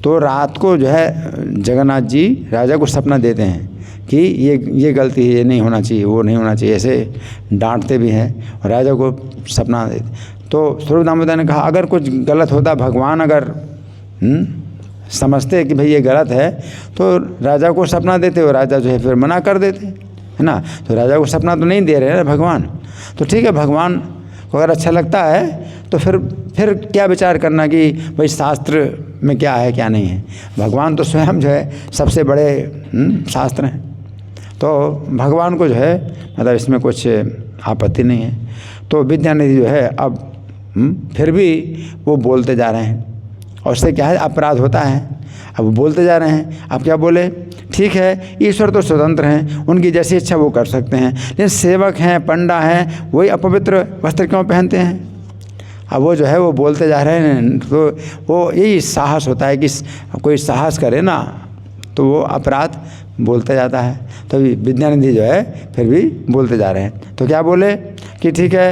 तो रात को जो है जगन्नाथ जी राजा को सपना देते हैं कि ये गलती है, ये नहीं होना चाहिए, वो नहीं होना चाहिए, ऐसे डांटते भी हैं और राजा को सपना देते। तो स्वरूप दामोदर ने कहा अगर कुछ गलत होता, भगवान अगर समझते कि भाई ये गलत है तो राजा को सपना देते और राजा जो है फिर मना कर देते, है ना। तो राजा को सपना तो नहीं दे रहे हैं भगवान, तो ठीक है, भगवान को अगर अच्छा लगता है तो फिर क्या विचार करना कि भाई शास्त्र में क्या है क्या नहीं है। भगवान तो स्वयं जो है सबसे बड़े शास्त्र हैं, तो भगवान को जो है मतलब इसमें कुछ आपत्ति नहीं है। तो विद्यानिधि जो है अब फिर भी वो बोलते जा रहे हैं और उससे क्या है, अपराध होता है। अब वो बोलते जा रहे हैं, अब क्या बोले, ठीक है ईश्वर तो स्वतंत्र हैं, उनकी जैसी इच्छा वो कर सकते हैं, लेकिन सेवक हैं, पंडा हैं, वही अपवित्र वस्त्र क्यों पहनते हैं। अब वो जो है वो बोलते जा रहे हैं, तो वो यही साहस होता है कि कोई साहस करे ना तो वो अपराध बोलता जाता है। तो विद्यानिधि जो है फिर भी बोलते जा रहे हैं। तो क्या बोले कि ठीक है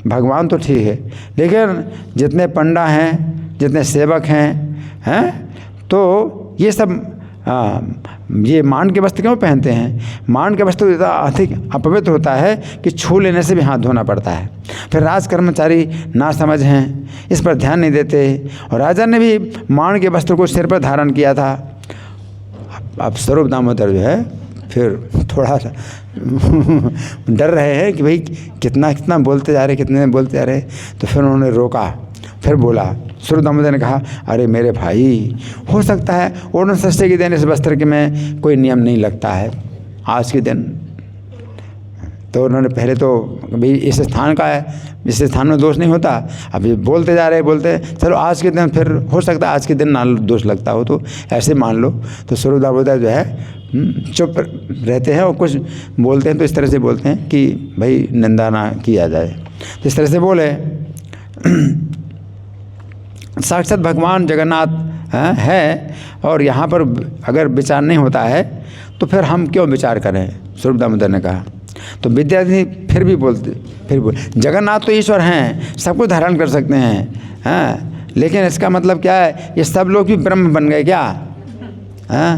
भगवान तो ठीक है, लेकिन जितने पंडा हैं, जितने सेवक हैं तो ये सब ये मान के वस्त्र क्यों पहनते हैं। मान के वस्त्र इतना अधिक अपवित्र होता है कि छू लेने से भी हाथ धोना पड़ता है। फिर राज कर्मचारी ना समझ हैं, इस पर ध्यान नहीं देते। और राजा ने भी मान के वस्त्र को सिर पर धारण किया था। अब स्वरूप दामोदर जो है फिर थोड़ा सा डर रहे हैं कि भाई कितना कितना बोलते जा रहे, कितने बोलते जा रहे। तो फिर उन्होंने रोका, फिर बोला, स्वरूप दामोदर ने कहा, अरे मेरे भाई, हो सकता है ओणम षष्ठी के दिन इस वस्त्र के में कोई नियम नहीं लगता है आज के दिन। तो उन्होंने पहले तो भाई इस स्थान का है, इस स्थान में दोष नहीं होता। अभी बोलते जा रहे, बोलते चलो आज के दिन, फिर हो सकता है आज के दिन ना दोष लगता हो तो ऐसे मान लो। तो स्वरूप दामोदर जो है चुप रहते हैं और कुछ बोलते हैं तो इस तरह से बोलते हैं कि भाई निंदा ना किया जाए। तो इस तरह से बोले। साक्षात भगवान जगन्नाथ है और यहाँ पर अगर विचार नहीं होता है तो फिर हम क्यों विचार करें, स्वरूप दामोदर ने कहा। तो विद्यार्थी फिर भी बोले, जगन्नाथ तो ईश्वर हैं, सब कुछ धारण कर सकते हैं, लेकिन इसका मतलब क्या है, ये सब लोग भी ब्रह्म बन गए क्या।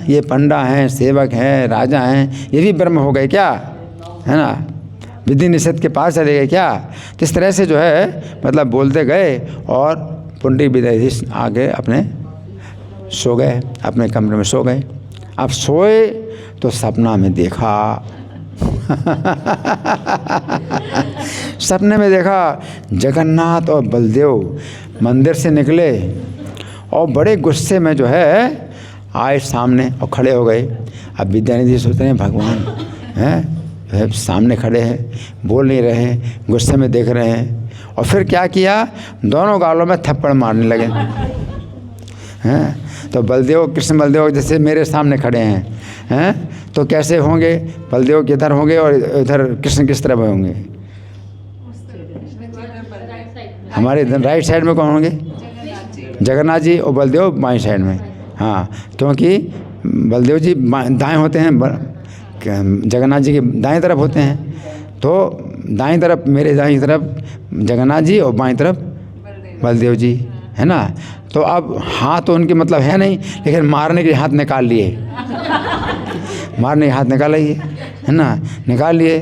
ये पंडा हैं, सेवक हैं, राजा हैं, ये भी ब्रह्म हो गए क्या, है ना, विधि निषेध के पास चले गए क्या। तो इस तरह से जो है मतलब बोलते गए और पुंडरीक विद्याधीश आगे अपने सो गए, अपने कमरे में सो गए। अब सोए तो सपना में देखा सपने में देखा जगन्नाथ और बलदेव मंदिर से निकले और बड़े गुस्से में जो है आए सामने और खड़े हो गए। अब विद्यानिधि सोचते हैं भगवान हैं, सामने खड़े हैं, बोल नहीं रहे हैं, गुस्से में देख रहे हैं। और फिर क्या किया, दोनों गालों में थप्पड़ मारने लगे हैं। तो बलदेव, कृष्ण बलदेव जैसे मेरे सामने खड़े हैं तो कैसे होंगे, बलदेव किधर होंगे और इधर कृष्ण किस तरफ होंगे। हमारे राइट साइड में कौन होंगे, जगन्नाथ जी, और बलदेव बाएं साइड में। हाँ, क्योंकि बलदेव जी दाएं होते हैं, जगन्नाथ जी के दाएं तरफ होते हैं। तो दाएं तरफ मेरे दाएं तरफ जगन्नाथ जी और बाएं तरफ बलदेव जी, है ना। तो अब हाथ तो उनके मतलब है नहीं, लेकिन मारने के हाथ निकाल लिए, मारने के हाथ निकाल लिए, है ना, निकाल लिए।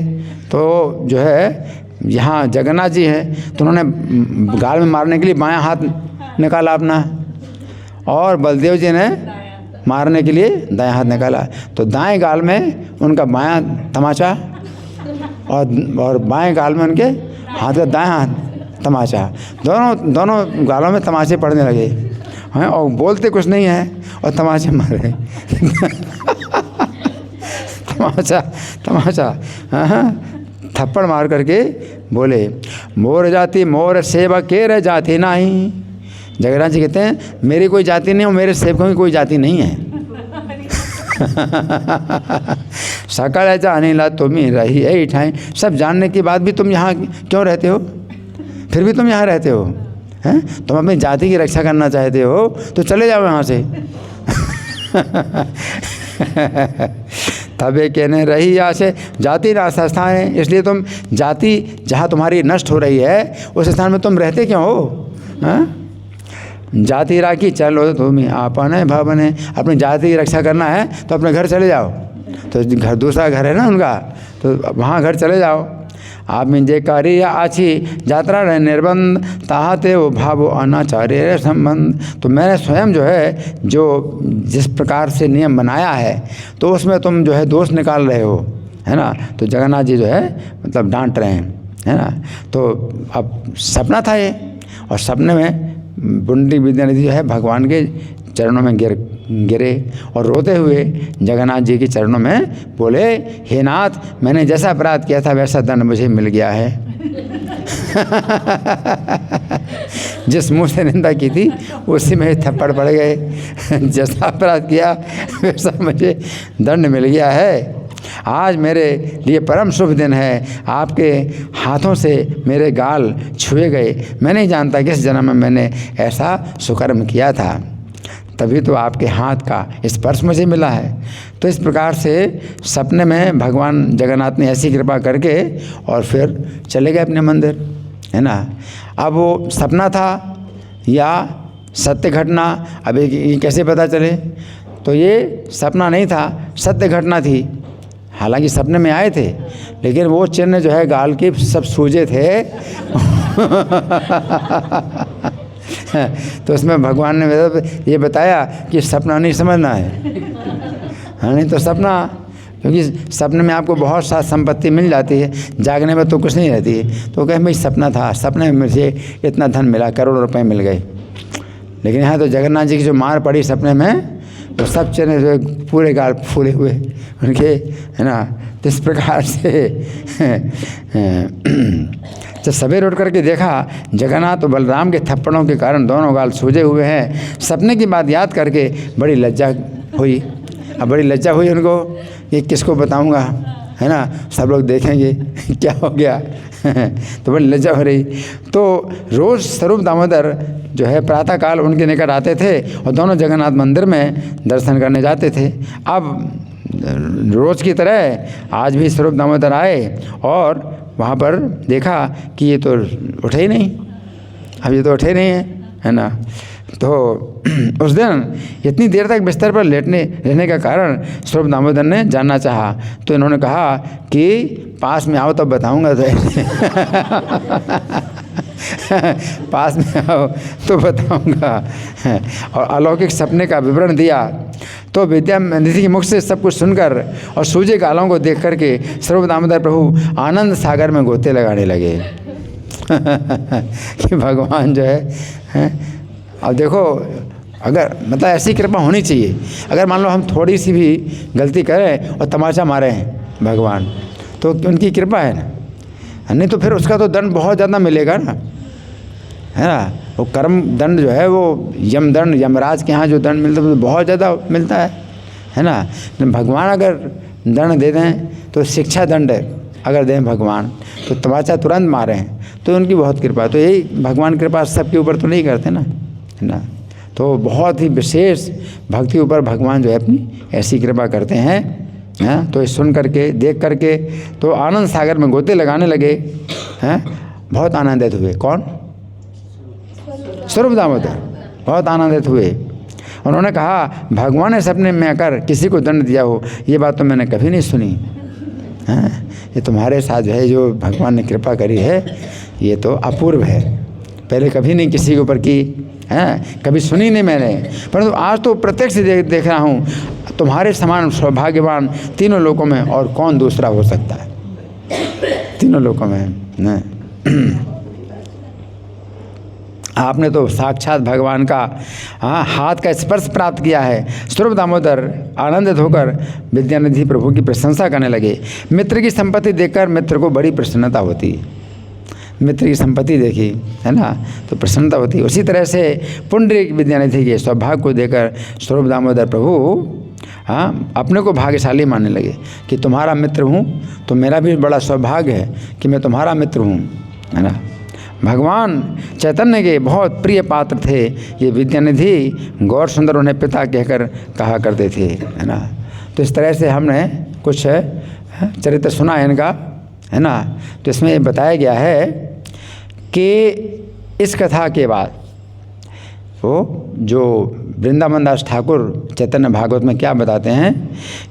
तो जो है यहाँ जगन्नाथ जी है तो उन्होंने गाल में मारने के लिए बायां हाथ निकाला अपना, और बलदेव जी ने मारने के लिए दायां हाथ निकाला। तो दाएं गाल में उनका बायां तमाचा और बाएं गाल में उनके हाथ का दायां हाथ तमाचा, दोनों गालों में तमाचे पड़ने लगे हैं और बोलते कुछ नहीं है और तमाचे मारे तमाचा थप्पड़ मार करके बोले, मोर जाति मोर सेवक के रह जाति नहीं। जगन्नाथ जी कहते हैं मेरी कोई जाति नहीं और मेरे सेवकों की कोई जाति नहीं है। सकल जाने ला तुम ही रही यही ठाई, सब जानने के बाद भी तुम यहाँ क्यों रहते हो, फिर भी तुम यहाँ रहते हो हैं। तुम अपनी जाति की रक्षा करना चाहते हो तो चले जाओ यहाँ से। तबे कहने रही यहाँ से जाति नाश स्थान है, इसलिए तुम जाति जहाँ तुम्हारी नष्ट हो रही है उस स्थान में तुम रहते क्यों हो। जाति राखी चलो तुम आपने भवने, अपनी जाति की रक्षा करना है तो अपने घर चले जाओ। तो घर दूसरा घर है ना उनका, तो वहाँ घर चले जाओ। आप मिंजे कार्य आछी यात्रा रहे निर्बंध ताहते वो भाव अनाचार्य संबंध। तो मैंने स्वयं जो है जो जिस प्रकार से नियम बनाया है तो उसमें तुम जो है दोष निकाल रहे हो, है ना। तो जगन्नाथ जी जो है मतलब डांट रहे हैं, है ना। तो अब सपना था ये, और सपने में पुंडरीक विद्यानिधि जो है भगवान के चरणों में गिरे और रोते हुए जगन्नाथ जी के चरणों में बोले, हे नाथ, मैंने जैसा अपराध किया था वैसा दंड मुझे मिल गया है। जिस मुंह से निंदा की थी उसी में ही थप्पड़ पड़ गए। जैसा अपराध किया वैसा मुझे दंड मिल गया है। आज मेरे लिए परम शुभ दिन है, आपके हाथों से मेरे गाल छुए गए। मैं नहीं जानता किस जन्म में मैंने ऐसा सुकर्म किया था, तभी तो आपके हाथ का स्पर्श मुझे मिला है। तो इस प्रकार से सपने में भगवान जगन्नाथ ने ऐसी कृपा करके और फिर चले गए अपने मंदिर, है ना। अब वो सपना था या सत्य घटना, अब ये कैसे पता चले? तो ये सपना नहीं था, सत्य घटना थी। हालांकि सपने में आए थे, लेकिन वो चिन्ह जो है गाल के सब सूजे थे। तो उसमें भगवान ने ये बताया कि सपना नहीं समझना है। हाँ, नहीं तो सपना, क्योंकि सपने में आपको बहुत सा संपत्ति मिल जाती है, जागने में तो कुछ नहीं रहती है। तो कहे भाई सपना था, सपने में मुझे इतना धन मिला, करोड़ों रुपए मिल गए। लेकिन यहाँ तो जगन्नाथ जी की जो मार पड़ी सपने में, तो सब चने जो पूरे गाल फूले हुए उनके, है ना। तो इस प्रकार से जब सवेरे उठ करके देखा जगन्नाथ और बलराम के थप्पड़ों के कारण दोनों गाल सूजे हुए हैं। सपने की बात याद करके बड़ी लज्जा हुई। अब बड़ी लज्जा हुई उनको, ये किसको बताऊंगा, है ना, सब लोग देखेंगे क्या हो गया। तो बड़ी लज्जा हो रही। तो रोज़ स्वरूप दामोदर जो है प्रातःकाल उनके निकट आते थे और दोनों जगन्नाथ मंदिर में दर्शन करने जाते थे। अब रोज़ की तरह आज भी स्वरूप दामोदर आए और वहाँ पर देखा कि ये तो उठे ही नहीं, अब ये तो उठे नहीं है ना। तो उस दिन इतनी देर तक बिस्तर पर रहने का कारण स्वरूप दामोदर ने जानना चाहा। तो इन्होंने कहा कि पास में आओ तब बताऊंगा। तो पास में आओ तो बताऊंगा। और अलौकिक सपने का विवरण दिया। तो विद्यानिधि के मुख से सब कुछ सुनकर और सूजे गालों को देख करके स्वरूप दामोदर प्रभु आनंद सागर में गोते लगाने लगे। कि भगवान जो है। अब देखो, अगर मतलब ऐसी कृपा होनी चाहिए। अगर मान लो हम थोड़ी सी भी गलती करें और तमाचा मारे हैं भगवान, तो उनकी कृपा है ना, नहीं तो फिर उसका तो दंड बहुत ज़्यादा मिलेगा ना, है ना। वो कर्म दंड जो है वो यम दंड, यमराज के यहाँ जो दंड मिलता है वो बहुत ज़्यादा मिलता है ना। भगवान अगर दंड दे दें तो शिक्षा दंड अगर दें भगवान तो तमाचा तुरंत मारें, तो उनकी बहुत कृपा। तो यही भगवान कृपा सबके ऊपर तो नहीं करते ना, है ना। तो बहुत ही विशेष भक्ति ऊपर भगवान जो है अपनी ऐसी कृपा करते हैं। हैं, तो सुन करके देख करके तो आनंद सागर में गोते लगाने लगे। हैं, बहुत आनंदित हुए। कौन? स्वरूप दामोदर बहुत आनंदित हुए। उन्होंने कहा भगवान ने सपने में आकर किसी को दंड दिया हो, ये बात तो मैंने कभी नहीं सुनी। हैं, ये तुम्हारे साथ जो है जो भगवान ने कृपा करी है ये तो अपूर्व है, पहले कभी नहीं किसी के ऊपर की, हैं, कभी सुनी नहीं मैंने, परंतु आज तो प्रत्यक्ष देख रहा हूँ। तुम्हारे समान सौभाग्यवान तीनों लोकों में और कौन दूसरा हो सकता है, तीनों लोकों में। आपने तो साक्षात भगवान का हाथ का स्पर्श प्राप्त किया है। स्वरूप दामोदर आनंदित होकर विद्यानिधि प्रभु की प्रशंसा करने लगे। मित्र की संपत्ति देखकर मित्र को बड़ी प्रसन्नता होती। मित्र की संपत्ति देखी, है ना, तो प्रसन्नता होती। उसी तरह से पुंडरीक विद्यानिधि के सौभाग्य को देखकर स्वरूप दामोदर प्रभु अपने को भाग्यशाली मानने लगे कि तुम्हारा मित्र हूँ तो मेरा भी बड़ा सौभाग्य है कि मैं तुम्हारा मित्र हूँ, है ना। भगवान चैतन्य के बहुत प्रिय पात्र थे ये विद्यानिधि। गौर सुंदर उन्हें पिता कहकर कहा करते थे, है ना। तो इस तरह से हमने कुछ चरित्र सुना है इनका, है ना। तो इसमें ये बताया गया है कि इस कथा के बाद वो जो वृंदावन दास ठाकुर चैतन्य भागवत में क्या बताते हैं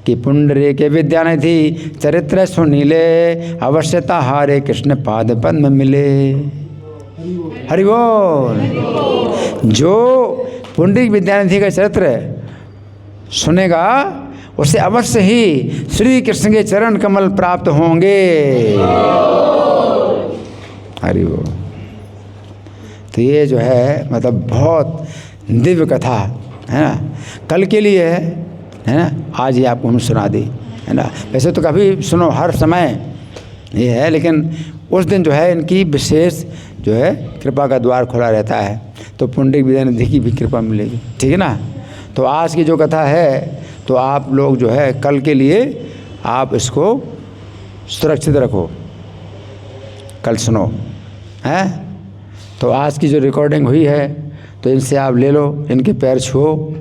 कि पुंडरीक विद्यानिधि चरित्र सुनीले अवश्यता हारे कृष्ण पाद पद्म मिले। हरि बोल। जो पुंडरीक विद्यानिधि का चरित्र सुनेगा उसे अवश्य ही श्री कृष्ण के चरण कमल प्राप्त होंगे। हरि बोल। तो ये जो है मतलब बहुत दिव्य कथा है ना, कल के लिए है ना, आज ही आपको हम सुना दी, है ना। वैसे तो कभी सुनो हर समय ये है, लेकिन उस दिन जो है इनकी विशेष जो है कृपा का द्वार खुला रहता है, तो पुंडरीक विद्यानिधि की भी कृपा मिलेगी। ठीक है ना। तो आज की जो कथा है तो आप लोग जो है कल के लिए आप इसको सुरक्षित रखो, कल सुनो हैं। तो आज की जो रिकॉर्डिंग हुई है तो इनसे आप ले लो, इनके पैर छुओ,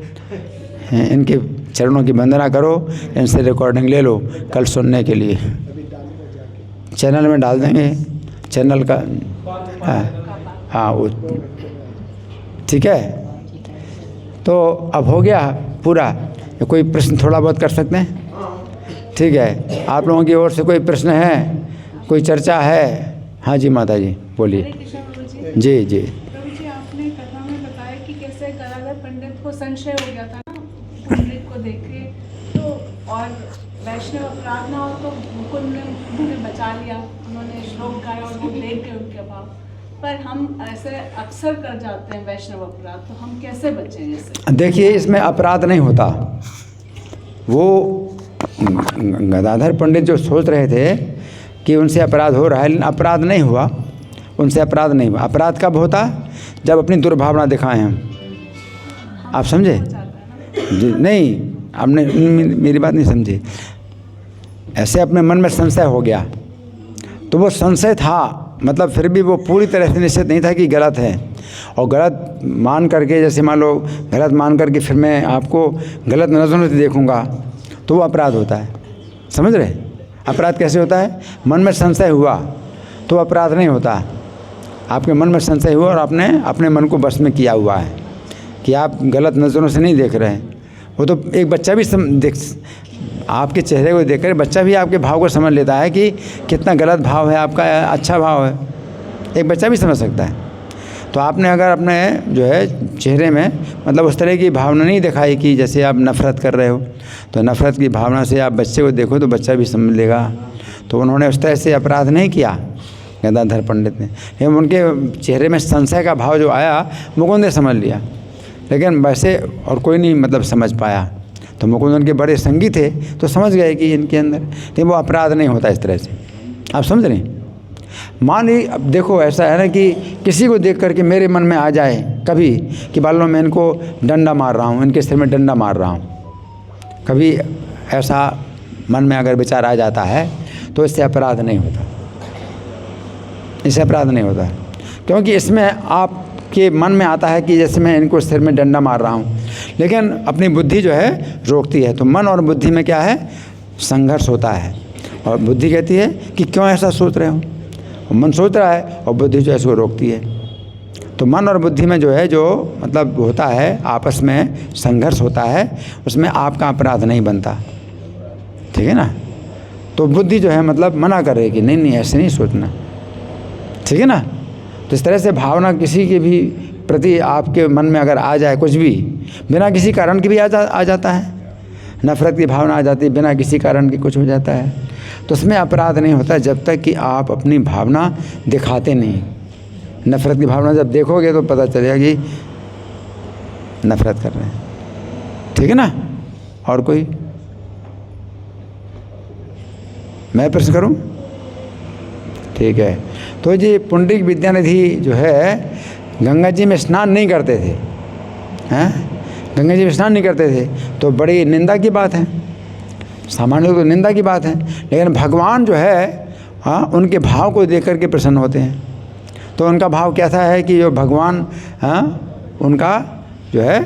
इनके चरणों की वंदना करो, इनसे रिकॉर्डिंग ले लो कल सुनने के लिए। चैनल में डाल देंगे, चैनल का हाँ वो ठीक है। तो अब हो गया पूरा। कोई प्रश्न थोड़ा बहुत कर सकते हैं? ठीक है, आप लोगों की ओर से कोई प्रश्न है, कोई चर्चा है? हाँ जी माता जी बोलिए। जी जी। प्रभु जी, आपने कथा में बताया कि कैसे गदाधर पंडित को संशय हो गया था ना पंडित को देख के, तो और वैष्णव अपराध ना हो तो मुकुंद ने उन्हें बचा लिया, उन्होंने श्लोक गाया और वो देख गए उनके भाव। पर हम ऐसे अक्सर कर जाते हैं वैष्णव अपराध, तो हम कैसे बचें इससे? देखिए, इसमें अपराध नहीं होता। वो गदाधर पंडित जो सोच रहे थे कि उनसे अपराध हो रहा है, लेकिन अपराध नहीं हुआ, उनसे अपराध नहीं हुआ। अपराध कब होता? जब अपनी दुर्भावना दिखाएं हम। आप समझे? जी नहीं, आपने मेरी बात नहीं समझे। ऐसे अपने मन में संशय हो गया, तो वो संशय था, मतलब फिर भी वो पूरी तरह से निश्चित नहीं था कि गलत है। और गलत मान करके, जैसे मान लो गलत मान करके फिर मैं आपको गलत नज़रों से देखूंगा, तो वो अपराध होता है। समझ रहे? अपराध कैसे होता है? मन में संशय हुआ तो अपराध नहीं होता। आपके मन में संशय हुआ और आपने अपने मन को बस में किया हुआ है कि आप गलत नज़रों से नहीं देख रहे हैं। वो तो एक बच्चा भी आपके चेहरे को देखकर बच्चा भी आपके भाव को समझ लेता है कि कितना गलत भाव है आपका, अच्छा भाव है। एक बच्चा भी समझ सकता है। तो आपने अगर अपने जो है चेहरे में मतलब उस तरह की भावना नहीं दिखाई कि जैसे आप नफ़रत कर रहे हो, तो नफ़रत की भावना से आप बच्चे को देखो तो बच्चा भी समझ लेगा। तो उन्होंने उस तरह से अपराध नहीं किया गदाधर पंडित ने, लेकिन उनके चेहरे में संशय का भाव जो आया मुकुंद ने समझ लिया, लेकिन वैसे और कोई नहीं मतलब समझ पाया। तो मुकुंद उनके बड़े संगी थे तो समझ गए कि इनके अंदर, लेकिन वो अपराध नहीं होता इस तरह से। आप समझ रहे? मान ली अब देखो ऐसा है ना कि किसी को देख करके मेरे मन में आ जाए कभी कि मान लो मैं इनको डंडा मार रहा हूँ, इनके सिर में डंडा मार रहा हूँ, कभी ऐसा मन में अगर विचार आ जाता है तो इससे अपराध नहीं होता, इससे अपराध नहीं होता। क्योंकि इसमें आपके मन में आता है कि जैसे मैं इनको सिर में डंडा मार रहा हूँ, लेकिन अपनी बुद्धि जो है रोकती है। तो मन और बुद्धि में क्या है? संघर्ष होता है। और बुद्धि कहती है कि क्यों ऐसा सोच रहे हो, मन सोच रहा है और बुद्धि जो है इसको रोकती है। तो मन और बुद्धि में जो है जो मतलब होता है आपस में संघर्ष होता है, उसमें आपका अपराध नहीं बनता। ठीक है ना। तो बुद्धि जो है मतलब मना कर रही कि नहीं नहीं ऐसे नहीं सोचना। ठीक है ना। तो इस तरह से भावना किसी के भी प्रति आपके मन में अगर आ जाए, कुछ भी बिना किसी कारण के भी आ जाता है, नफ़रत की भावना आ जाती है बिना किसी कारण के, कुछ हो जाता है, तो उसमें अपराध नहीं होता जब तक कि आप अपनी भावना दिखाते नहीं। नफ़रत की भावना जब देखोगे तो पता चलेगा कि नफ़रत कर रहे हैं। ठीक है ना। और कोई? मैं प्रश्न करूं? ठीक है। तो जी पुंडरीक विद्यानिधि जो है गंगा जी में स्नान नहीं करते थे, हैं? गंगा जी में स्नान नहीं करते थे तो बड़ी निंदा की बात है, सामान्य तो निंदा की बात है। लेकिन भगवान जो है हाँ उनके भाव को देख कर के प्रसन्न होते हैं। तो उनका भाव कैसा है कि जो भगवान हाँ उनका जो है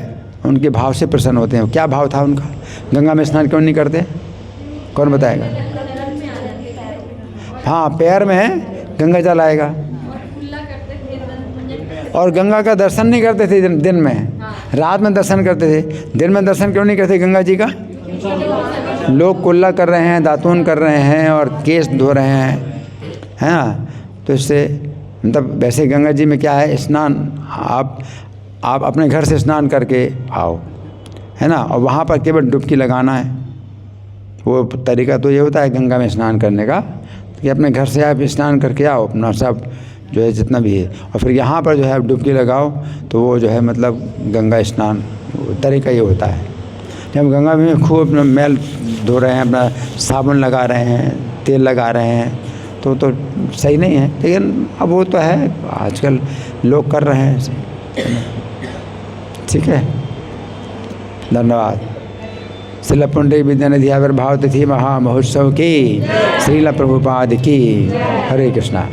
उनके भाव से प्रसन्न होते हैं। क्या भाव था उनका? गंगा में स्नान क्यों नहीं करते? कौन बताएगा? हाँ, पैर में गंगा जल आएगा और गंगा का दर्शन नहीं करते थे दिन में, रात में दर्शन करते थे। दिन में दर्शन क्यों नहीं करते गंगा जी का? लोग कुल्ला कर रहे हैं, दातून कर रहे हैं और केस धो रहे हैं, है ना। तो इससे मतलब वैसे गंगा जी में क्या है, स्नान आप अपने घर से स्नान करके आओ, है ना, और वहाँ पर केवल डुबकी लगाना है। वो तरीका तो ये होता है गंगा में स्नान करने का कि अपने घर से आप स्नान करके आओ, अपना सब जो है जितना भी है, और फिर यहाँ पर जो है आप डुबकी लगाओ, तो वो जो है मतलब गंगा स्नान तरीका ये होता है। जब गंगा में खूब अपना मैल धो रहे हैं, अपना साबुन लगा रहे हैं, तेल लगा रहे हैं, तो सही नहीं है, लेकिन अब वो तो है, आजकल लोग कर रहे हैं ऐसे, ठीक है। धन्यवाद। श्रील पुंडरीक विद्यानिधि आविर्भाव तिथि महामहोत्सव की, श्रील प्रभुपाद की। हरे कृष्णा।